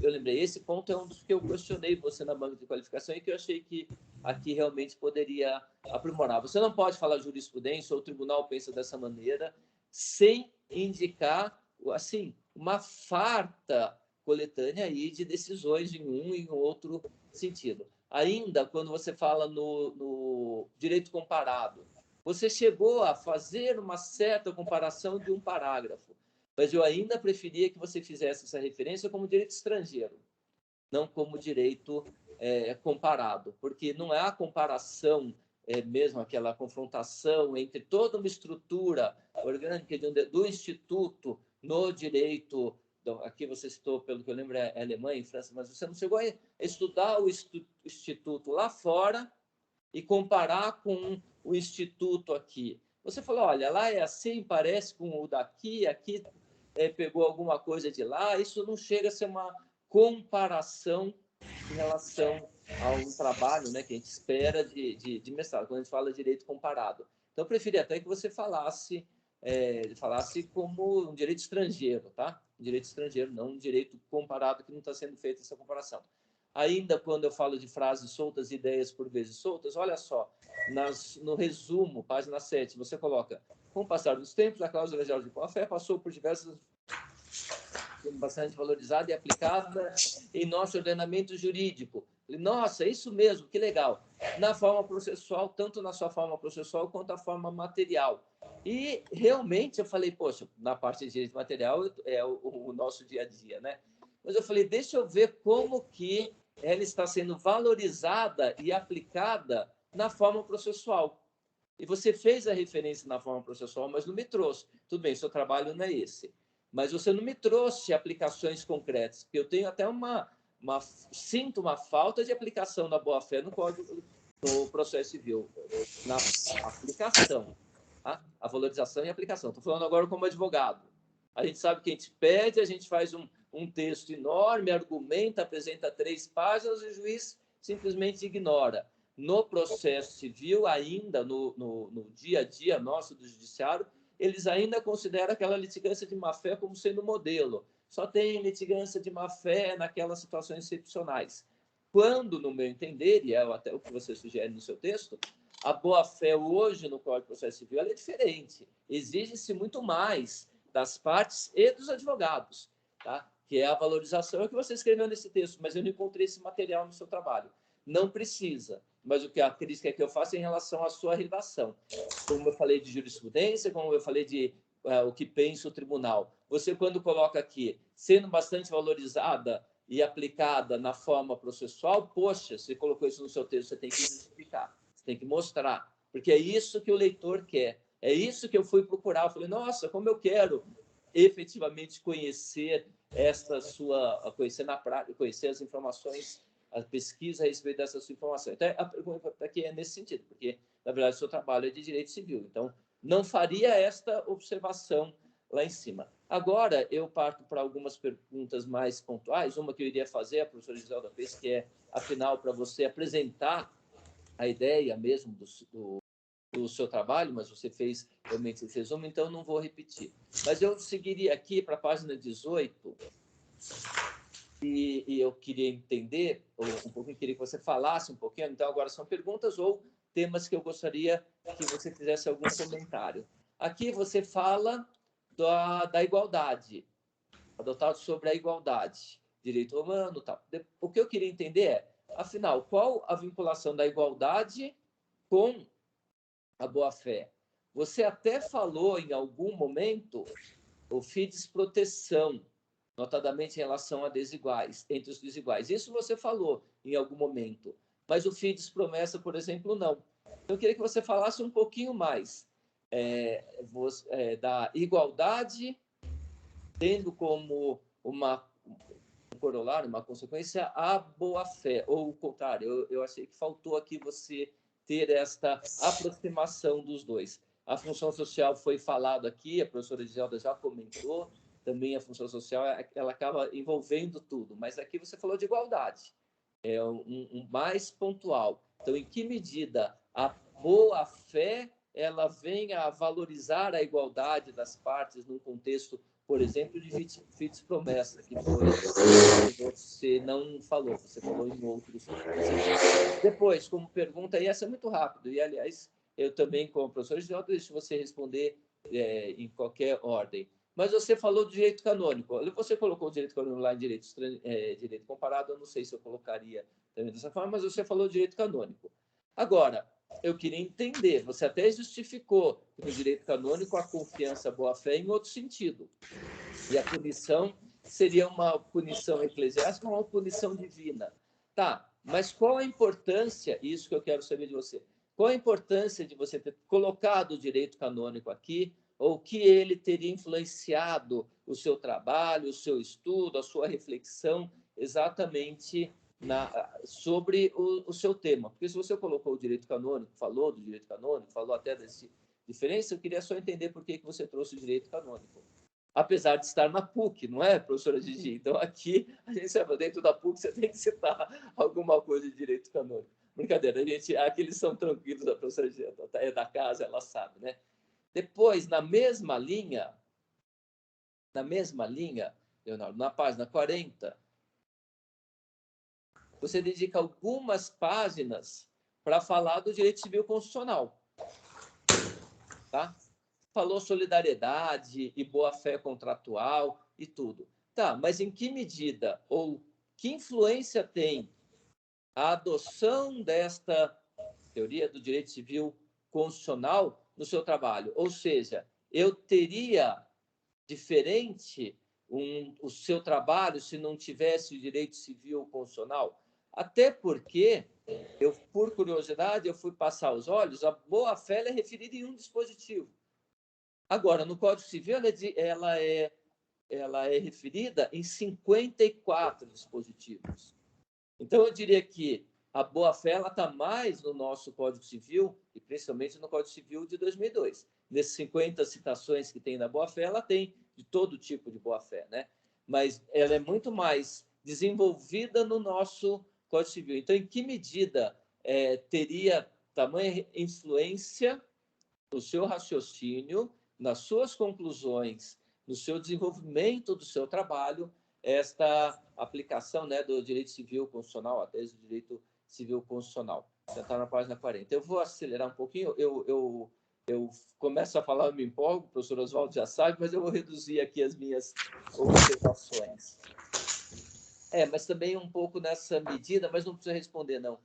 lembrei, esse ponto é um dos que eu questionei você na banca de qualificação e que eu achei que aqui realmente poderia aprimorar. Você não pode falar jurisprudência ou o tribunal pensa dessa maneira sem indicar, assim, uma farta coletânea aí de decisões em um e em outro sentido. Ainda quando você fala no direito comparado, você chegou a fazer uma certa comparação de um parágrafo, mas eu ainda preferia que você fizesse essa referência como direito estrangeiro, não como direito comparado, porque não é a comparação, mesmo aquela confrontação entre toda uma estrutura orgânica do Instituto no direito. Então, aqui você citou, pelo que eu lembro, é Alemanha e França, mas você não chegou a estudar o Instituto lá fora e comparar com o Instituto aqui. Você falou, olha, lá é assim, parece com o daqui, aqui. pegou alguma coisa de lá, isso não chega a ser uma comparação em relação a um trabalho, né, que a gente espera de mestrado, quando a gente fala de direito comparado. Então, eu preferia até que você falasse como um direito estrangeiro, tá? Um direito estrangeiro, não um direito comparado, que não está sendo feita essa comparação. Ainda quando eu falo de frases soltas, ideias por vezes soltas, olha só, no resumo, página 7, você coloca: com o passar dos tempos, a cláusula geral de boa-fé passou por diversas, sendo bastante valorizada e aplicada em nosso ordenamento jurídico. Nossa, é isso mesmo, que legal. Na forma processual, tanto na sua forma processual quanto na forma material. E realmente eu falei, poxa, na parte de direito material é o nosso dia a dia, né? Mas eu falei, deixa eu ver como que ela está sendo valorizada e aplicada na forma processual. E você fez a referência na forma processual, mas não me trouxe. Tudo bem, seu trabalho não é esse. Mas você não me trouxe aplicações concretas, porque eu tenho até sinto uma falta de aplicação da boa-fé no Código, no processo civil, na aplicação, tá? A valorização e a aplicação. Estou falando agora como advogado. A gente sabe que a gente pede, a gente faz um texto enorme, argumenta, apresenta 3 páginas e o juiz simplesmente ignora. No processo civil, ainda no dia a dia nosso do judiciário, eles ainda consideram aquela litigância de má-fé como sendo modelo. Só tem litigância de má-fé naquelas situações excepcionais. Quando, no meu entender, e é até o que você sugere no seu texto, a boa-fé hoje no Código de Processo Civil é diferente. Exige-se muito mais das partes e dos advogados, tá? Que é a valorização, é o que você escreveu nesse texto, mas eu não encontrei esse material no seu trabalho. Não precisa, mas o que a Cris quer que eu faça é em relação à sua redação. Como eu falei de jurisprudência, como eu falei de o que pensa o tribunal. Você, quando coloca aqui, sendo bastante valorizada e aplicada na forma processual, poxa, você colocou isso no seu texto, você tem que justificar, você tem que mostrar, porque é isso que o leitor quer, é isso que eu fui procurar. Eu falei, nossa, como eu quero efetivamente conhecer conhecer na prática, conhecer as informações, a pesquisa a respeito dessa sua informação. Então, a pergunta aqui é nesse sentido, porque, na verdade, o seu trabalho é de direito civil. Então, não faria esta observação lá em cima. Agora, eu parto para algumas perguntas mais pontuais. Uma que eu iria fazer, a professora Giselda fez, que é, afinal, para você apresentar a ideia mesmo do seu trabalho, mas você fez realmente esse resumo, então não vou repetir. Mas eu seguiria aqui para a página 18, e eu queria entender, um pouquinho, queria que você falasse um pouquinho. Então, agora são perguntas ou temas que eu gostaria que você fizesse algum comentário. Aqui você fala da igualdade, adotado sobre a igualdade, direito humano, tal. O que eu queria entender é, afinal, qual a vinculação da igualdade com a boa-fé? Você até falou em algum momento o FIDES proteção, notadamente em relação a desiguais, entre os desiguais. Isso você falou em algum momento, mas o FIDES promessa, por exemplo, não. Então, eu queria que você falasse um pouquinho mais da igualdade, tendo como um corolário, uma consequência, a boa-fé, ou o contrário. Eu achei que faltou aqui você ter esta aproximação dos dois. A função social foi falado aqui, a professora Giselda já comentou, também a função social ela acaba envolvendo tudo, mas aqui você falou de igualdade, é um mais pontual. Então, em que medida a boa-fé ela vem a valorizar a igualdade das partes num contexto, por exemplo, de FIDES promessa, que você não falou, você falou em outros. Depois, como pergunta, e essa é muito rápido, e aliás, eu também, como professor, deixo você responder em qualquer ordem. Mas você falou do direito canônico. Você colocou o direito canônico lá em direito comparado, eu não sei se eu colocaria também dessa forma, mas você falou direito canônico. Agora, eu queria entender, você até justificou que no direito canônico a confiança, a boa-fé em outro sentido. E a punição seria uma punição eclesiástica ou uma punição divina. Tá, mas qual a importância, isso que eu quero saber de você, qual a importância de você ter colocado o direito canônico aqui, ou que ele teria influenciado o seu trabalho, o seu estudo, a sua reflexão exatamente sobre o seu tema? Porque se você colocou o direito canônico, falou do direito canônico, falou até dessa diferença, eu queria só entender por que você trouxe o direito canônico. apesar de estar na PUC, não é, professora Gigi? Então, aqui, a gente sabe, dentro da PUC, você tem que citar alguma coisa de direito canônico. Brincadeira, aqui eles são tranquilos, a professora Gigi é da casa, ela sabe, né? Depois, na mesma linha, Leonardo, na página 40, você dedica algumas páginas para falar do direito civil constitucional. Tá? Falou solidariedade e boa-fé contratual e tudo. Tá, mas em que medida ou que influência tem a adoção desta teoria do direito civil constitucional no seu trabalho? Ou seja, eu teria diferente o seu trabalho se não tivesse o direito civil constitucional? Até porque, por curiosidade, eu fui passar os olhos, a boa-fé é referida em um dispositivo. Agora, no Código Civil, ela é referida em 54 dispositivos. Então, eu diria que a boa-fé está mais no nosso Código Civil, e principalmente no Código Civil de 2002. Nessas 50 citações que tem da boa-fé, ela tem de todo tipo de boa-fé, né? Mas ela é muito mais desenvolvida no nosso Código Civil. Então, em que medida teria tamanha influência no seu raciocínio, nas suas conclusões, no seu desenvolvimento do seu trabalho, esta aplicação, né, do direito civil constitucional, a tese do direito civil constitucional? Você está na página 40. Eu vou acelerar um pouquinho, eu começo a falar, eu me empolgo, o professor Oswaldo já sabe, mas eu vou reduzir aqui as minhas observações. Mas também um pouco nessa medida, mas não precisa responder, não.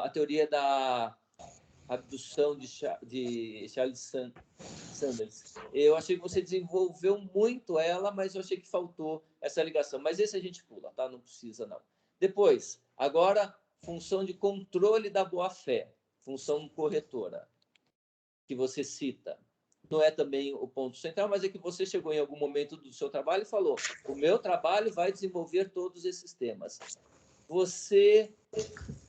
A teoria da abdução de Charles Sanders. Eu achei que você desenvolveu muito ela, mas eu achei que faltou essa ligação. Mas esse a gente pula, tá? Não precisa, não. Depois, agora, função de controle da boa-fé, função corretora, que você cita. Não é também o ponto central, mas é que você chegou em algum momento do seu trabalho e falou: o meu trabalho vai desenvolver todos esses temas. Você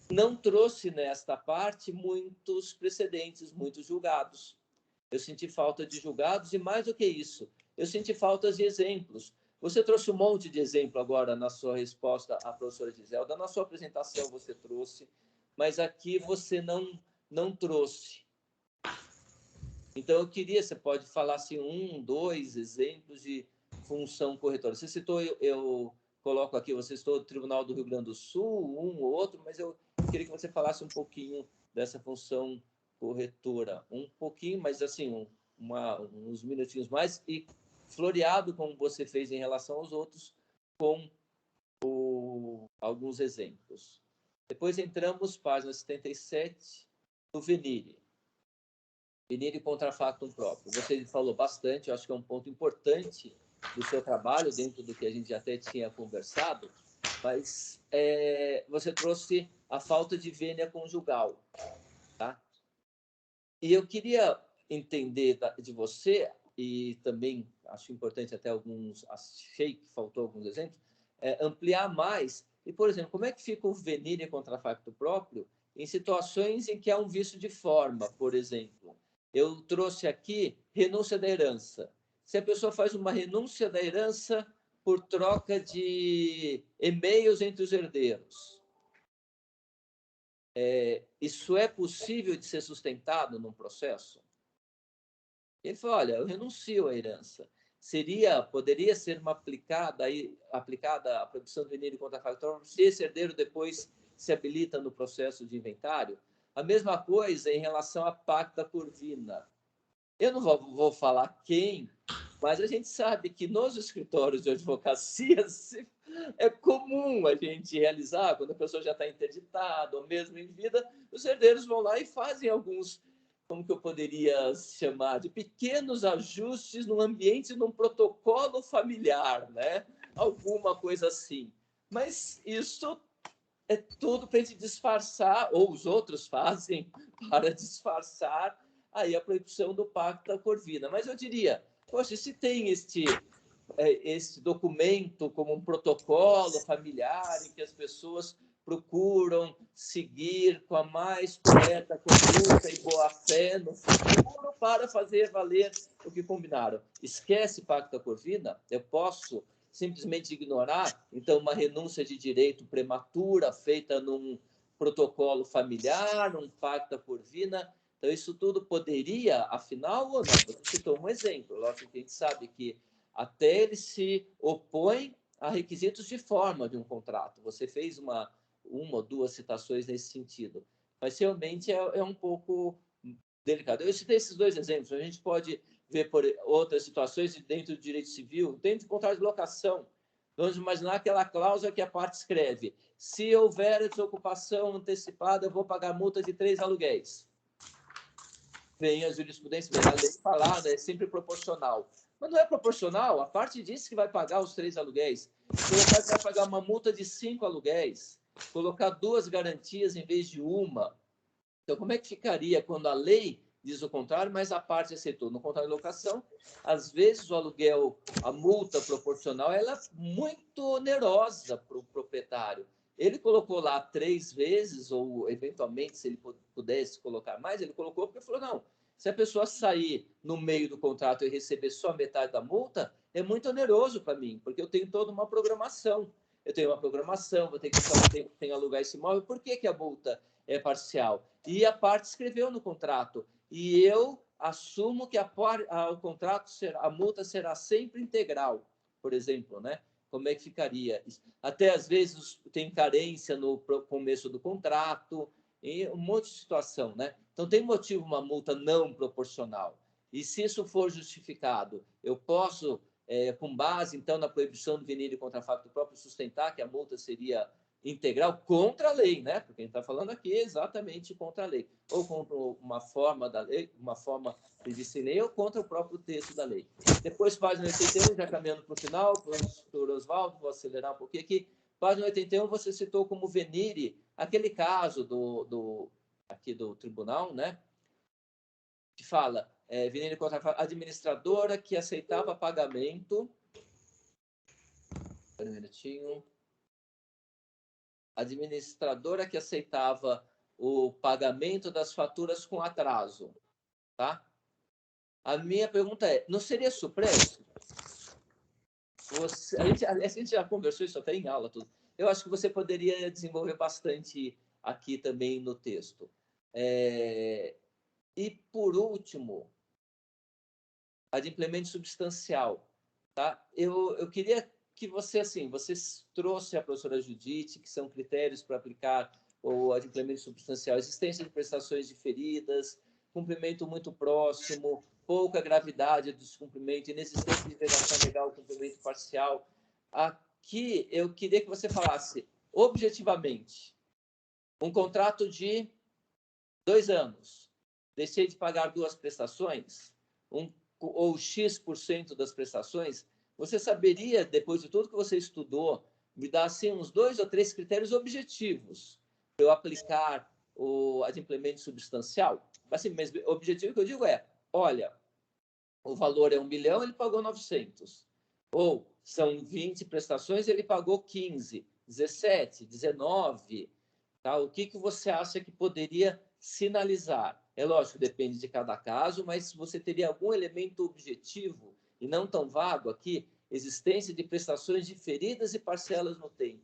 não trouxe nesta parte muitos precedentes, muitos julgados. Eu senti falta de julgados e, mais do que isso, eu senti falta de exemplos. Você trouxe um monte de exemplo agora na sua resposta à professora Giselda, na sua apresentação você trouxe, mas aqui você não trouxe. Então, eu queria, você pode falar assim, 2 exemplos de função corretora. Você citou, eu coloco aqui, você citou o Tribunal do Rio Grande do Sul, um ou outro, mas eu queria que você falasse um pouquinho dessa função corretora. Um pouquinho, mas assim, uns minutinhos mais, e floreado, como você fez em relação aos outros, com alguns exemplos. Depois entramos, página 77, do Venire. Venire contra factum próprio. Você falou bastante, eu acho que é um ponto importante do seu trabalho, dentro do que a gente já até tinha conversado, mas você trouxe a falta de vênia conjugal, tá? E eu queria entender de você, e também acho importante até achei que faltou alguns exemplos, ampliar mais. E, por exemplo, como é que fica o venire contra facto próprio em situações em que há um vício de forma, por exemplo? Eu trouxe aqui renúncia da herança. Se a pessoa faz uma renúncia da herança por troca de e-mails entre os herdeiros, isso é possível de ser sustentado num processo? Ele falou: olha, eu renuncio à herança. Poderia ser aplicada a proibição do venire contra facto se esse herdeiro depois se habilita no processo de inventário? A mesma coisa em relação à pacta corvina. Eu não vou falar quem, mas a gente sabe que nos escritórios de advocacia é comum a gente realizar, quando a pessoa já está interditada ou mesmo em vida, os herdeiros vão lá e fazem alguns, como que eu poderia chamar, de pequenos ajustes no ambiente, num protocolo familiar, né? Alguma coisa assim. Mas isso é tudo para a gente disfarçar, ou os outros fazem para disfarçar aí a proibição do pacta corvina. Mas eu diria, poxa, se tem este documento como um protocolo familiar em que as pessoas procuram seguir com a mais correta conduta e boa-fé no futuro para fazer valer o que combinaram. Esquece Pacta Corvina? Eu posso simplesmente ignorar, então, uma renúncia de direito prematura feita num protocolo familiar, um Pacta Corvina? Então, isso tudo poderia, afinal, ou não? Você citou um exemplo. Lógico que a gente sabe que até ele se opõe a requisitos de forma de um contrato. Você fez uma ou duas citações nesse sentido. Mas, realmente, é um pouco delicado. Eu citei esses dois exemplos. A gente pode ver por outras situações dentro do direito civil, dentro do contrato de locação. Vamos imaginar aquela cláusula que a parte escreve: se houver desocupação antecipada, eu vou pagar multa de 3 aluguéis. Vem a jurisprudência, vem a lei falar, né? É sempre proporcional. Mas não é proporcional, a parte diz que vai pagar os 3 aluguéis. Colocar que vai pagar uma multa de 5 aluguéis, colocar 2 garantias em vez de uma. Então, como é que ficaria quando a lei diz o contrário, mas a parte aceitou? No contrato de locação, às vezes o aluguel, a multa proporcional, ela é muito onerosa para o proprietário. Ele colocou lá 3 vezes, ou eventualmente, se ele pudesse colocar mais, ele colocou porque falou: não, se a pessoa sair no meio do contrato e receber só metade da multa, é muito oneroso para mim, porque eu tenho toda uma programação. Eu tenho uma programação, vou ter que alugar esse imóvel. Por que a multa é parcial? E a parte escreveu no contrato. E eu assumo que o contrato a multa será sempre integral, por exemplo, né? Como é que ficaria isso? Até às vezes tem carência no começo do contrato, e um monte de situação, né? Então tem motivo uma multa não proporcional. E se isso for justificado, eu posso, com base então na proibição do venire contra facto próprio, sustentar que a multa seria integral contra a lei, né? Porque a gente está falando aqui exatamente contra a lei, ou contra uma forma da lei, uma forma prevista em lei, ou contra o próprio texto da lei. Depois, página 81, já caminhando para o final, professor Oswaldo, vou acelerar um pouquinho aqui. Página 81, você citou como venire aquele caso aqui do tribunal, né? Que fala, venire contra a administradora que aceitava pagamento. Um minutinho. Administradora que aceitava o pagamento das faturas com atraso, tá? A minha pergunta é: não seria supresso? A gente já conversou isso até em aula, tudo. Eu acho que você poderia desenvolver bastante aqui também no texto. E, por último, adimplemento substancial, tá? Eu queria que você, assim, você trouxe a professora Judite, que são critérios para aplicar o adimplemento substancial: existência de prestações diferidas, cumprimento muito próximo, pouca gravidade do descumprimento, inexistência de vedação legal, cumprimento parcial. Aqui, eu queria que você falasse, objetivamente, um contrato de 2 anos, deixei de pagar 2 prestações, ou X% das prestações, você saberia, depois de tudo que você estudou, me dar assim, uns 2 ou 3 critérios objetivos para eu aplicar o adimplemento substancial? Assim, mas o objetivo que eu digo é: olha, o valor é 1 milhão, ele pagou 900. Ou são 20 prestações, ele pagou 15, 17, 19. Tá? O que você acha que poderia sinalizar? É lógico, depende de cada caso, mas você teria algum elemento objetivo e não tão vago aqui: existência de prestações diferidas e parcelas no tempo,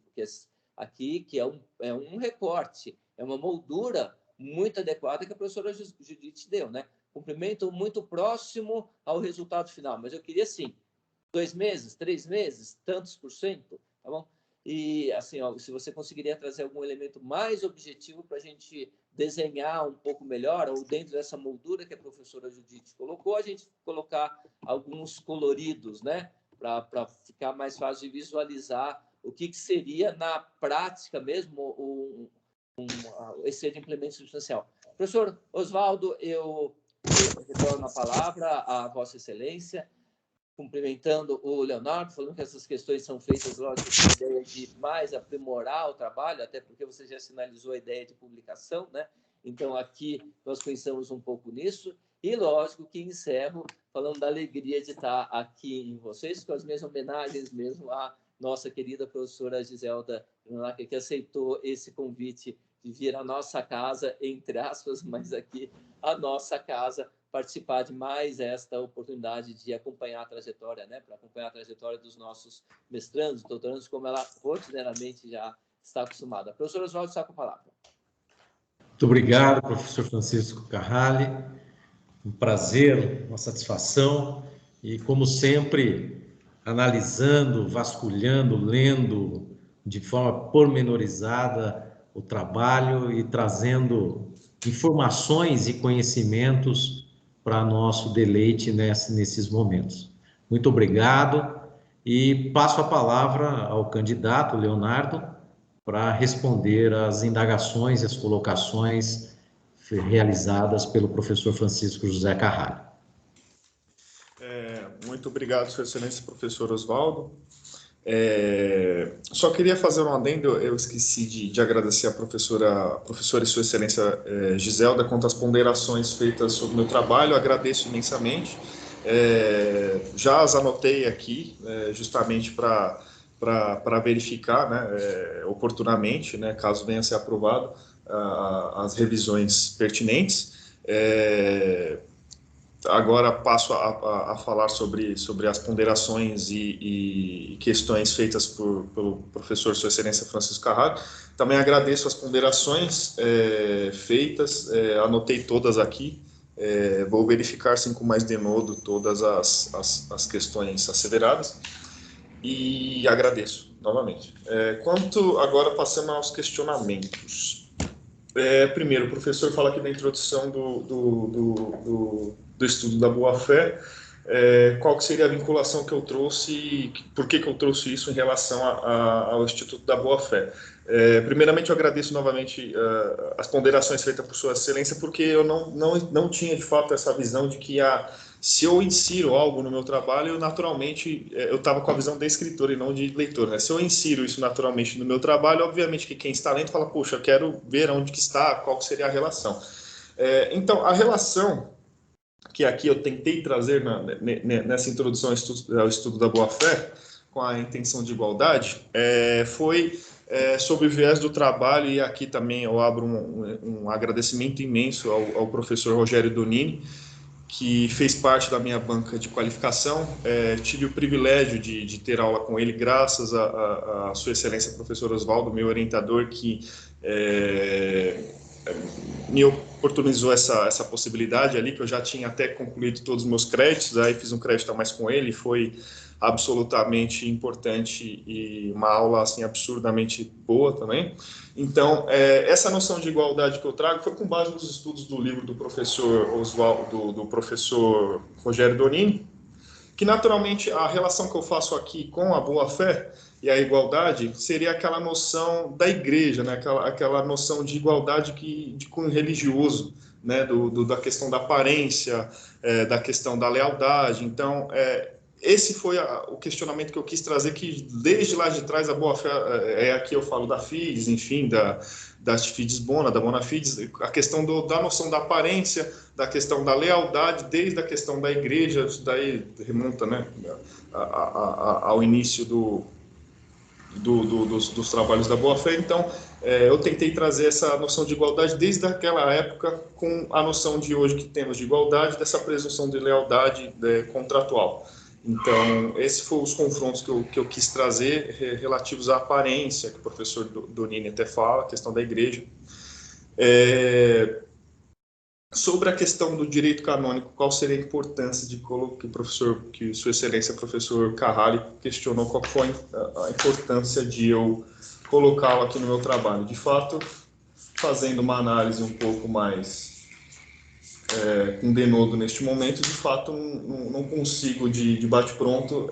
aqui que é um recorte, é uma moldura muito adequada que a professora Judite deu, né? Cumprimento muito próximo ao resultado final, mas eu queria, sim, 2 meses, 3 meses, tantos %, tá bom? E, assim, ó, se você conseguiria trazer algum elemento mais objetivo para a gente desenhar um pouco melhor, ou dentro dessa moldura que a professora Judite colocou, a gente colocar alguns coloridos, né? Para ficar mais fácil de visualizar o que seria, na prática mesmo, esse implemento substancial. Professor Oswaldo, eu retorno a palavra à Vossa Excelência, cumprimentando o Leonardo, falando que essas questões são feitas, lógico, com a ideia de mais aprimorar o trabalho, até porque você já sinalizou a ideia de publicação, né? Então, aqui nós pensamos um pouco nisso, e lógico que encerro falando da alegria de estar aqui em vocês, com as minhas homenagens mesmo à nossa querida professora Giselda, que aceitou esse convite de vir à nossa casa, entre aspas, mas aqui a nossa casa, participar de mais esta oportunidade de acompanhar a trajetória, né, para acompanhar a trajetória dos nossos mestrandos, doutorandos, como ela rotineiramente já está acostumada. Professor Oswaldo, está com a palavra. Muito obrigado, professor Francisco Carrali. Um prazer, uma satisfação e, como sempre, analisando, vasculhando, lendo de forma pormenorizada o trabalho e trazendo informações e conhecimentos para nosso deleite nesses momentos. Muito obrigado e passo a palavra ao candidato Leonardo para responder às indagações e as colocações realizadas pelo professor Francisco José Carrali. Muito obrigado, Sua Excelência, professor Oswaldo. Só queria fazer um adendo, eu esqueci de agradecer a professora e Sua Excelência Giselda quanto às ponderações feitas sobre o meu trabalho, agradeço imensamente. Já as anotei aqui, justamente para verificar, né, oportunamente, né, caso venha a ser aprovado, as revisões pertinentes. Agora passo a falar sobre as ponderações e questões feitas pelo professor Sua Excelência Francisco Carrali. Também agradeço as ponderações feitas, anotei todas aqui, vou verificar sim com mais denodo todas as questões asseveradas e agradeço novamente. Agora passando aos questionamentos. Primeiro, o professor fala aqui da introdução do estudo da boa-fé, qual que seria a vinculação que eu trouxe, por que eu trouxe isso em relação ao Instituto da Boa-Fé. Primeiramente, eu agradeço novamente as ponderações feitas por Sua Excelência, porque eu não tinha, de fato, essa visão de que se eu insiro algo no meu trabalho, naturalmente, eu estava com a visão de escritor e não de leitor, né? Se eu insiro isso naturalmente no meu trabalho, obviamente que quem está lendo fala, poxa, eu quero ver onde que está, qual seria a relação. Então, a relação que aqui eu tentei trazer nessa introdução ao estudo da boa-fé, com a intenção de igualdade, foi sobre o viés do trabalho, e aqui também eu abro um agradecimento imenso ao professor Rogério Donini, que fez parte da minha banca de qualificação. Tive o privilégio de ter aula com ele, graças a Sua Excelência, professor Oswaldo, meu orientador, que me oportunizou essa possibilidade ali, que eu já tinha até concluído todos os meus créditos, aí fiz um crédito a mais com ele, foi absolutamente importante e uma aula assim absurdamente boa também. Então, essa noção de igualdade que eu trago foi com base nos estudos do livro do professor Oswaldo, do professor Rogério Donini, que naturalmente a relação que eu faço aqui com a boa-fé e a igualdade seria aquela noção da igreja, né? aquela noção de igualdade de cunho religioso, né? Da questão da aparência, da questão da lealdade. Então, esse foi o questionamento que eu quis trazer, que desde lá de trás a boa-fé, aqui eu falo da Fides, enfim, da Fides Bona, da Bona Fides, a questão da noção da aparência, da questão da lealdade, desde a questão da igreja, isso daí remonta, né, ao início dos trabalhos da boa-fé. Então, eu tentei trazer essa noção de igualdade desde aquela época, com a noção de hoje que temos de igualdade, dessa presunção de lealdade contratual. Então, esses foram os confrontos que eu quis trazer, relativos à aparência, que o professor Donini até fala, a questão da igreja. Sobre a questão do direito canônico, qual seria a importância que Sua Excelência, professor Carrali, questionou qual foi a importância de eu colocá-lo aqui no meu trabalho. De fato, fazendo uma análise um pouco mais com denodo neste momento, de fato, não consigo, de bate-pronto,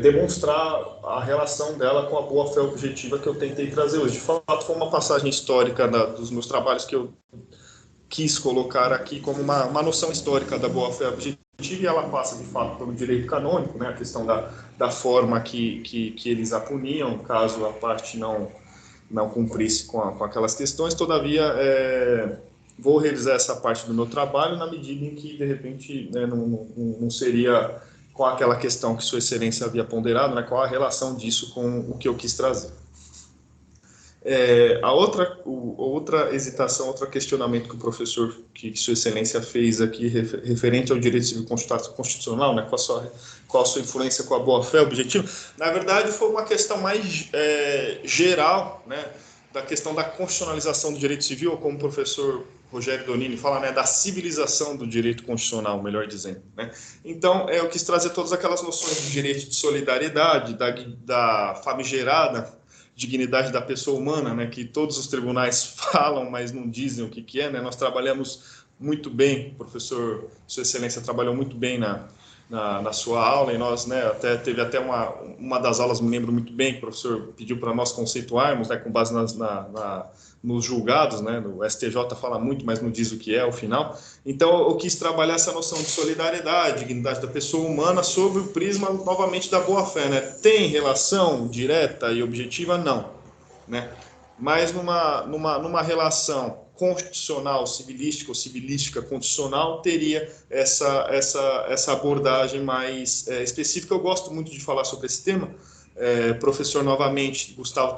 demonstrar a relação dela com a boa-fé objetiva que eu tentei trazer hoje. De fato, foi uma passagem histórica dos meus trabalhos que eu quis colocar aqui como uma noção histórica da boa-fé objetiva, e ela passa, de fato, pelo direito canônico, né, a questão da forma que eles a puniam, caso a parte não cumprisse com aquelas questões. Todavia, vou realizar essa parte do meu trabalho na medida em que, de repente, né, não seria com aquela questão que Sua Excelência havia ponderado, né, qual a relação disso com o que eu quis trazer. A outra hesitação, outro questionamento que o professor, que Sua Excelência fez aqui, referente ao direito civil constitucional, né, qual a sua influência com a boa-fé objetiva, na verdade foi uma questão mais geral, né, da questão da constitucionalização do direito civil, ou como o professor Rogério Donini fala, né, da civilização do direito constitucional, melhor dizendo, né? Então, eu quis trazer todas aquelas noções de direito de solidariedade, da famigerada dignidade da pessoa humana, né, que todos os tribunais falam, mas não dizem o que é, né? Nós trabalhamos muito bem, o professor Sua Excelência trabalhou muito bem na sua aula, e nós, né, teve até uma das aulas, me lembro muito bem, que o professor pediu para nós conceituarmos, né, com base nos julgados, né, o STJ fala muito, mas não diz o que é ao final. Então, eu quis trabalhar essa noção de solidariedade, dignidade da pessoa humana, sob o prisma, novamente, da boa-fé, né? Tem relação direta e objetiva? Não, né? Mas numa relação constitucional, civilística ou civilística constitucional, teria essa abordagem mais específica. Eu gosto muito de falar sobre esse tema. Professor, novamente, Gustavo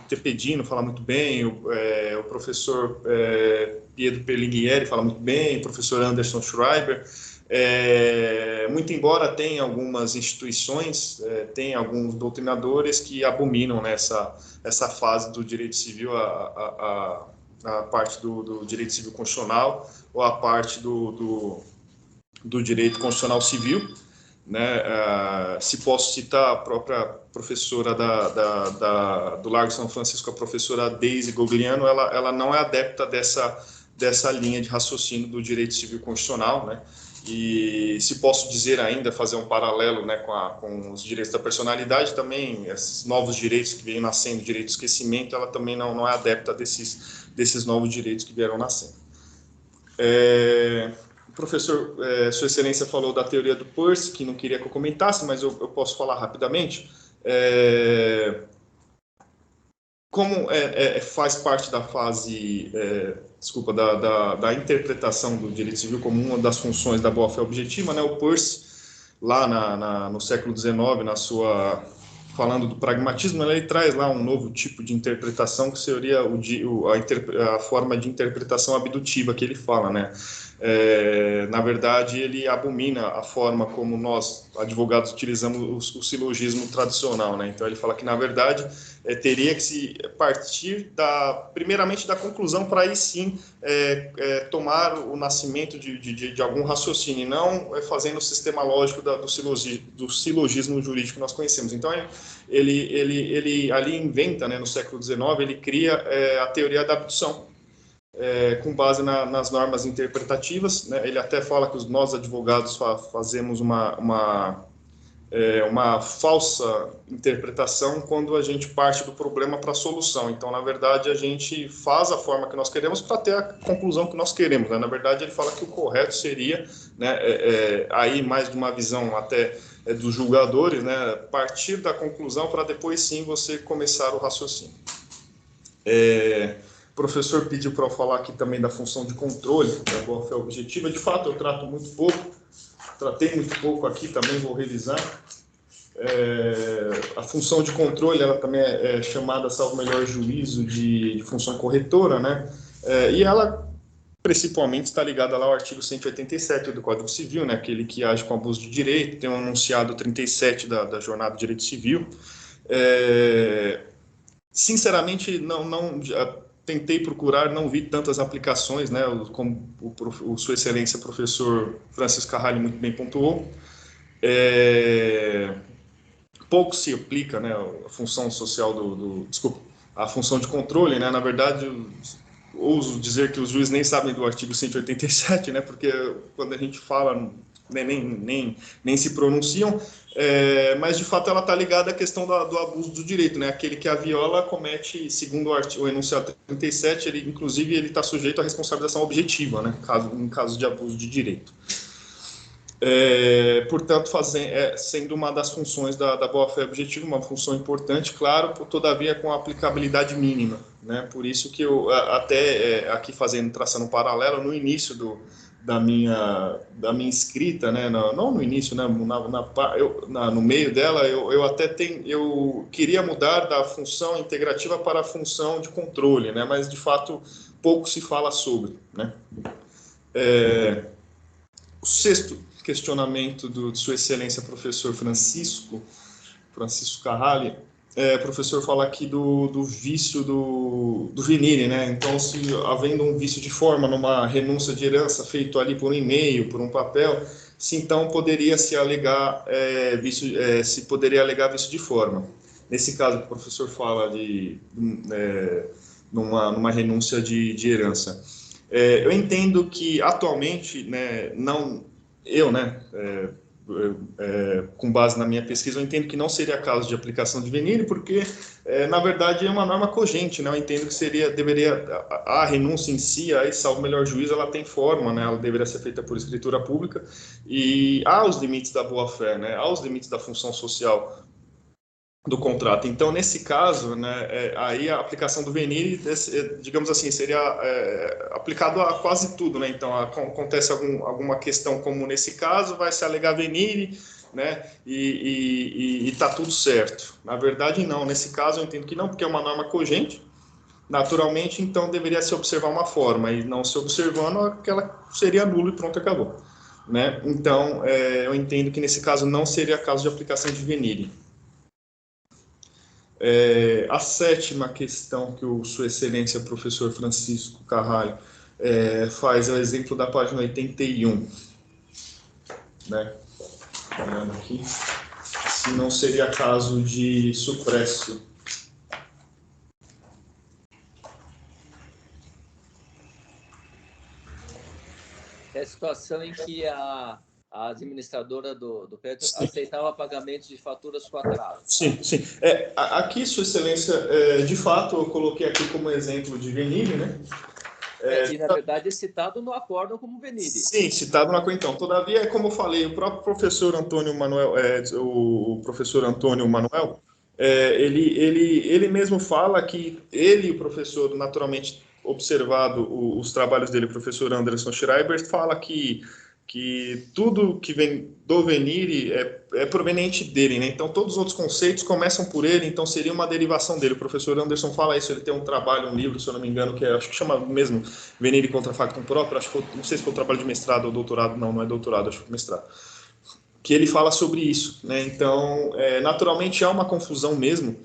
Tepedino fala muito bem, o professor Pietro Perlighieri fala muito bem, o professor Anderson Schreiber. Muito embora tenha algumas instituições, tem alguns doutrinadores que abominam, né, essa fase do direito civil, a parte do direito civil constitucional, ou a parte do direito constitucional civil, né? Se posso citar a própria professora do Largo São Francisco, a professora Daisy Gogliano, ela não é adepta dessa linha de raciocínio do direito civil constitucional, né? E se posso dizer ainda, fazer um paralelo, né, com os direitos da personalidade, também esses novos direitos que vêm nascendo, direito do esquecimento, ela também não é adepta desses novos direitos que vieram nascendo. O professor, Sua Excelência, falou da teoria do Peirce, que não queria que eu comentasse, mas eu posso falar rapidamente. Como faz parte da fase, da interpretação do direito civil como uma das funções da boa-fé objetiva, né, o Peirce, lá no século XIX, falando do pragmatismo, ele traz lá um novo tipo de interpretação, que seria a forma de interpretação abdutiva que ele fala, né? Na verdade, ele abomina a forma como nós, advogados, utilizamos o silogismo tradicional, né? Então, ele fala que, na verdade, teria que se partir primeiramente da conclusão, para aí sim tomar o nascimento de algum raciocínio, e não fazendo o sistema lógico do silogismo jurídico que nós conhecemos. Então, ele ali inventa, né, no século XIX, ele cria a teoria da abdução, com base nas normas interpretativas, né? Ele até fala que nós, advogados, fazemos uma falsa interpretação quando a gente parte do problema para a solução. Então, na verdade, a gente faz a forma que nós queremos para ter a conclusão que nós queremos, né? Na verdade, ele fala que o correto seria, né, aí mais de uma visão até dos julgadores, né, partir da conclusão para depois sim você começar o raciocínio. O professor pediu para eu falar aqui também da função de controle da boa-fé objetiva. De fato, eu tratei muito pouco aqui, também vou revisar. A função de controle, ela também é chamada, salvo melhor juízo, de função corretora, né? E ela, principalmente, está ligada lá ao artigo 187 do Código Civil, né? Aquele que age com abuso de direito, tem um enunciado 37 da Jornada do Direito Civil. Sinceramente, tentei procurar, não vi tantas aplicações, né, como Sua Excelência, professor Francisco Carralho, muito bem pontuou. Pouco se aplica, né, a função social a função de controle, né? Na verdade, ouso dizer que os juízes nem sabem do artigo 187, né, porque quando a gente fala, né, nem se pronunciam, mas de fato ela está ligada à questão do abuso do direito, né? Aquele que a viola comete, segundo o enunciado 37, inclusive ele está sujeito à responsabilização objetiva, né, em caso de abuso de direito. Portanto, sendo uma das funções da boa-fé objetiva, uma função importante, claro, todavia com aplicabilidade mínima, né? Por isso que eu até aqui traçando um paralelo, no início da minha escrita, né, não no início, né, no meio dela, eu queria mudar da função integrativa para a função de controle, né, mas de fato pouco se fala sobre, né. O sexto questionamento de Sua Excelência professor Francisco Carrali, o professor fala aqui do vício do Venire, né? Então, se havendo um vício de forma numa renúncia de herança feito ali por um e-mail, por um papel, se então poderia se alegar vício de forma. Nesse caso, o professor fala numa renúncia de herança. Eu entendo que atualmente, né, com base na minha pesquisa, eu entendo que não seria caso de aplicação de Venire, porque, na verdade, é uma norma cogente, né? Eu entendo que a renúncia em si, aí, salvo o melhor juízo, ela tem forma, né? Ela deveria ser feita por escritura pública, e há os limites da boa-fé, né? Há os limites da função social do contrato. Então, nesse caso, né, aí a aplicação do Venire, digamos assim, seria aplicado a quase tudo, né? Então, acontece alguma questão como nesse caso, vai se alegar Venire, né? E está tudo certo. Na verdade, não. Nesse caso, eu entendo que não, porque é uma norma cogente. Naturalmente, então, deveria se observar uma forma, e não se observando, aquela seria nulo e pronto, acabou. Né? Então, eu entendo que nesse caso não seria caso de aplicação de Venire. A sétima questão que o Sua Excelência professor Francisco Carrali faz é o exemplo da página 81, né? Olhando aqui, se não seria caso de suprécio. É a situação em que a administradora do prédio aceitava pagamento de faturas com atraso. Sim. Aqui, Sua Excelência, de fato, eu coloquei aqui como exemplo de Venire, né? E, na verdade, é citado no acórdão como Venire. Sim, citado no acórdão. Então, todavia, como eu falei, o próprio professor Antônio Manuel, ele mesmo fala que ele, o professor, naturalmente observado os trabalhos dele, o professor Anderson Schreiber, fala que tudo que vem do Venire é proveniente dele, né? Então, todos os outros conceitos começam por ele, então seria uma derivação dele. O professor Anderson fala isso, ele tem um trabalho, um livro, se eu não me engano, que acho que chama mesmo Venire contra Factum próprio, acho que não sei se foi trabalho de mestrado ou doutorado, não é doutorado, acho que foi mestrado, que ele fala sobre isso, né? Então, naturalmente há uma confusão mesmo,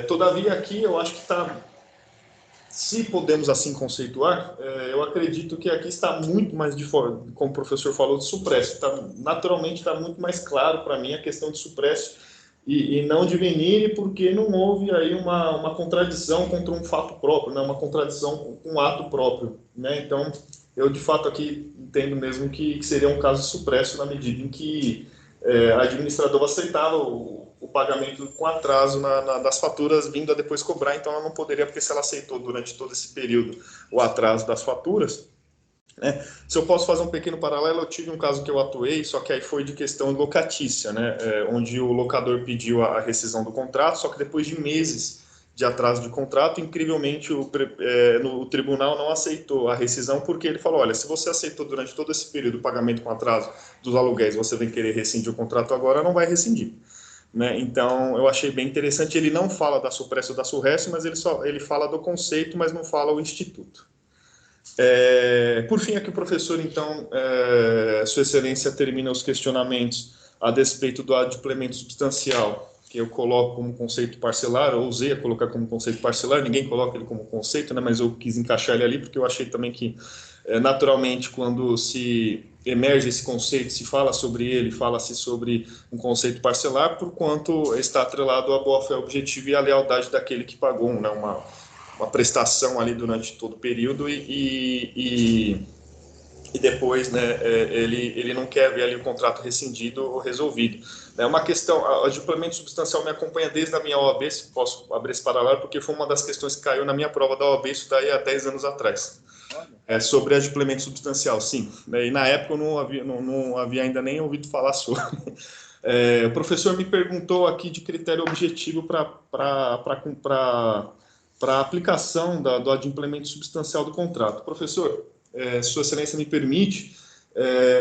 todavia aqui eu acho que está... Se podemos assim conceituar, eu acredito que aqui está muito mais como o professor falou, de suprécio. Naturalmente está muito mais claro para mim a questão de suprécio e não de Venire, porque não houve aí uma contradição contra um fato próprio, né? Uma contradição com um ato próprio, né? Então, eu de fato aqui entendo mesmo que seria um caso de suprécio na medida em que a administradora aceitava o pagamento com atraso das faturas vindo a depois cobrar, então ela não poderia, porque se ela aceitou durante todo esse período o atraso das faturas, né? Se eu posso fazer um pequeno paralelo, eu tive um caso que eu atuei, só que aí foi de questão locatícia, né? Onde o locador pediu a rescisão do contrato, só que depois de meses de atraso de contrato, incrivelmente o tribunal não aceitou a rescisão, porque ele falou, olha, se você aceitou durante todo esse período o pagamento com atraso dos aluguéis, você vem querer rescindir o contrato agora, não vai rescindir. Né? Então, eu achei bem interessante, ele não fala da suprécio ou da surrécio, mas ele fala do conceito, mas não fala o instituto. Por fim, aqui o professor, então, Sua Excelência termina os questionamentos a despeito do adimplemento substancial, que eu coloco como conceito parcelar, eu ousei colocar como conceito parcelar, ninguém coloca ele como conceito, né, mas eu quis encaixar ele ali, porque eu achei também que, naturalmente, quando se emerge esse conceito, se fala sobre ele, fala-se sobre um conceito parcelar, por quanto está atrelado à boa-fé objetiva e à lealdade daquele que pagou, né, uma prestação ali durante todo o período e depois, né, ele não quer ver ali o contrato rescindido ou resolvido. É uma questão, o adimplemento substancial me acompanha desde a minha OAB, se posso abrir esse paralelo, porque foi uma das questões que caiu na minha prova da OAB, isso daí há 10 anos atrás. Sobre adimplemento substancial, sim. E na época eu não havia ainda nem ouvido falar sobre. O professor me perguntou aqui de critério objetivo para a aplicação do adimplemento substancial do contrato. Professor, Sua Excelência me permite,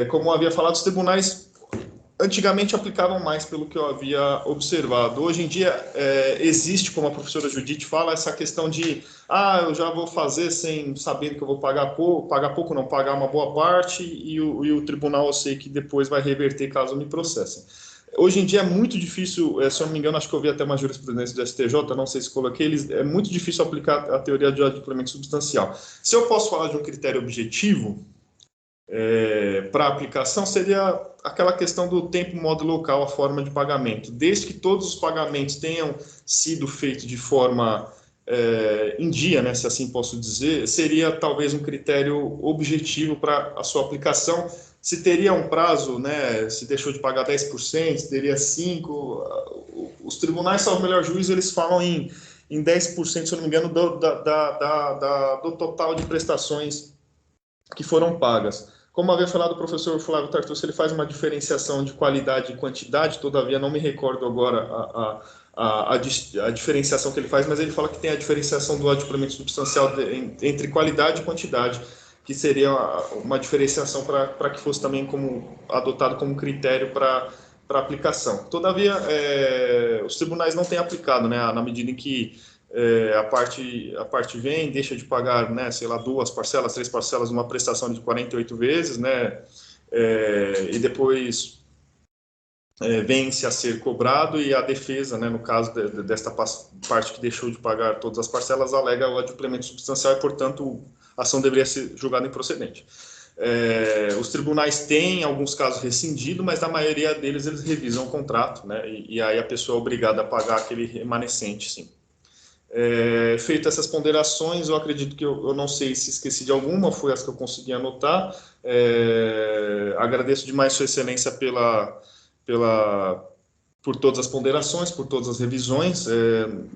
como eu havia falado, os tribunais antigamente aplicavam mais, pelo que eu havia observado. Hoje em dia existe, como a professora Judite fala, essa questão de eu já vou fazer sem saber que eu vou pagar pouco, não pagar uma boa parte, e o tribunal eu sei que depois vai reverter caso me processem. Hoje em dia é muito difícil, se eu não me engano, acho que eu vi até uma jurisprudência do STJ, não sei se coloquei, é muito difícil aplicar a teoria de adimplemento substancial. Se eu posso falar de um critério objetivo, para aplicação, seria aquela questão do tempo, modo, local, a forma de pagamento. Desde que todos os pagamentos tenham sido feitos de forma em dia, né, se assim posso dizer, seria talvez um critério objetivo para a sua aplicação. Se teria um prazo, né, se deixou de pagar 10%, se teria 5%, os tribunais, salvo o melhor juízo, eles falam em 10%, se eu não me engano, do total de prestações que foram pagas. Como havia falado o professor Flávio Tartucci, ele faz uma diferenciação de qualidade e quantidade, todavia não me recordo agora a diferenciação que ele faz, mas ele fala que tem a diferenciação do adimplemento substancial entre qualidade e quantidade, que seria uma diferenciação para que fosse também adotado como critério para aplicação. Todavia, os tribunais não têm aplicado, né, na medida em que a parte vem, deixa de pagar, né, sei lá, 2 parcelas, 3 parcelas, uma prestação de 48 vezes, né, e depois vem-se a ser cobrado, e a defesa, né, no caso desta parte que deixou de pagar todas as parcelas, alega o adimplemento substancial e, portanto, a ação deveria ser julgada improcedente. Os tribunais têm, em alguns casos, rescindido, mas na maioria deles eles revisam o contrato, né, e aí a pessoa é obrigada a pagar aquele remanescente, sim. Feito essas ponderações, eu acredito que eu não sei se esqueci de alguma, foi as que eu consegui anotar. Agradeço demais Sua Excelência por todas as ponderações, por todas as revisões.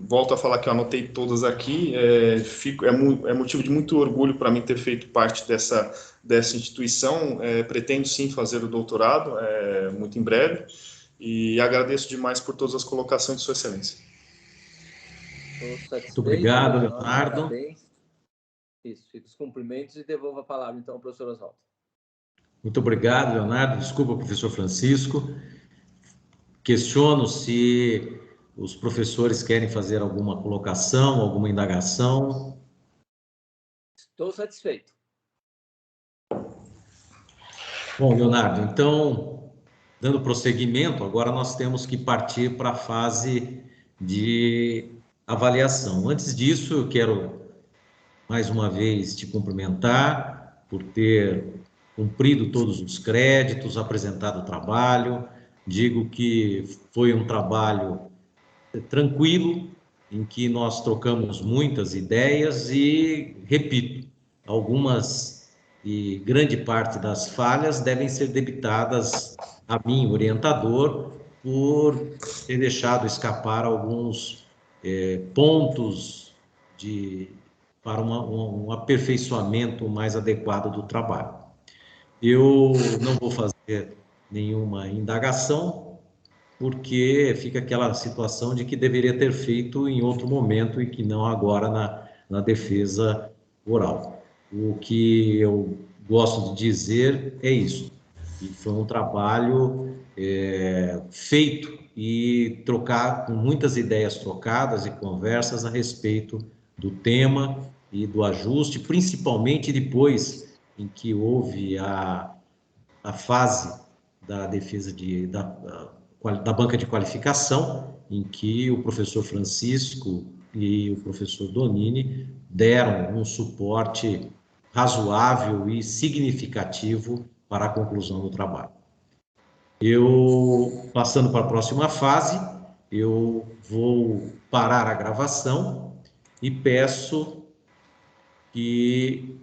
Volto a falar que eu anotei todas aqui. É motivo de muito orgulho para mim ter feito parte dessa instituição. Pretendo sim fazer o doutorado, muito em breve, e agradeço demais por todas as colocações de Sua Excelência. Muito obrigado, Leonardo. Parabéns. Isso, fica os cumprimentos e devolvo a palavra, então, ao professor Oswaldo. Muito obrigado, Leonardo. Desculpa, professor Francisco. Questiono se os professores querem fazer alguma colocação, alguma indagação. Estou satisfeito. Bom, Leonardo, então, dando prosseguimento, agora nós temos que partir para a fase de avaliação. Antes disso, eu quero mais uma vez te cumprimentar por ter cumprido todos os créditos, apresentado o trabalho. Digo que foi um trabalho tranquilo, em que nós trocamos muitas ideias e, repito, algumas e grande parte das falhas devem ser debitadas a mim, orientador, por ter deixado escapar alguns pontos para um aperfeiçoamento mais adequado do trabalho. Eu não vou fazer nenhuma indagação, porque fica aquela situação de que deveria ter feito em outro momento e que não agora na defesa oral. O que eu gosto de dizer é isso, que foi um trabalho feito e com muitas ideias trocadas e conversas a respeito do tema e do ajuste, principalmente depois em que houve a fase da defesa da banca de qualificação, em que o professor Francisco e o professor Donini deram um suporte razoável e significativo para a conclusão do trabalho. Passando para a próxima fase, eu vou parar a gravação e peço que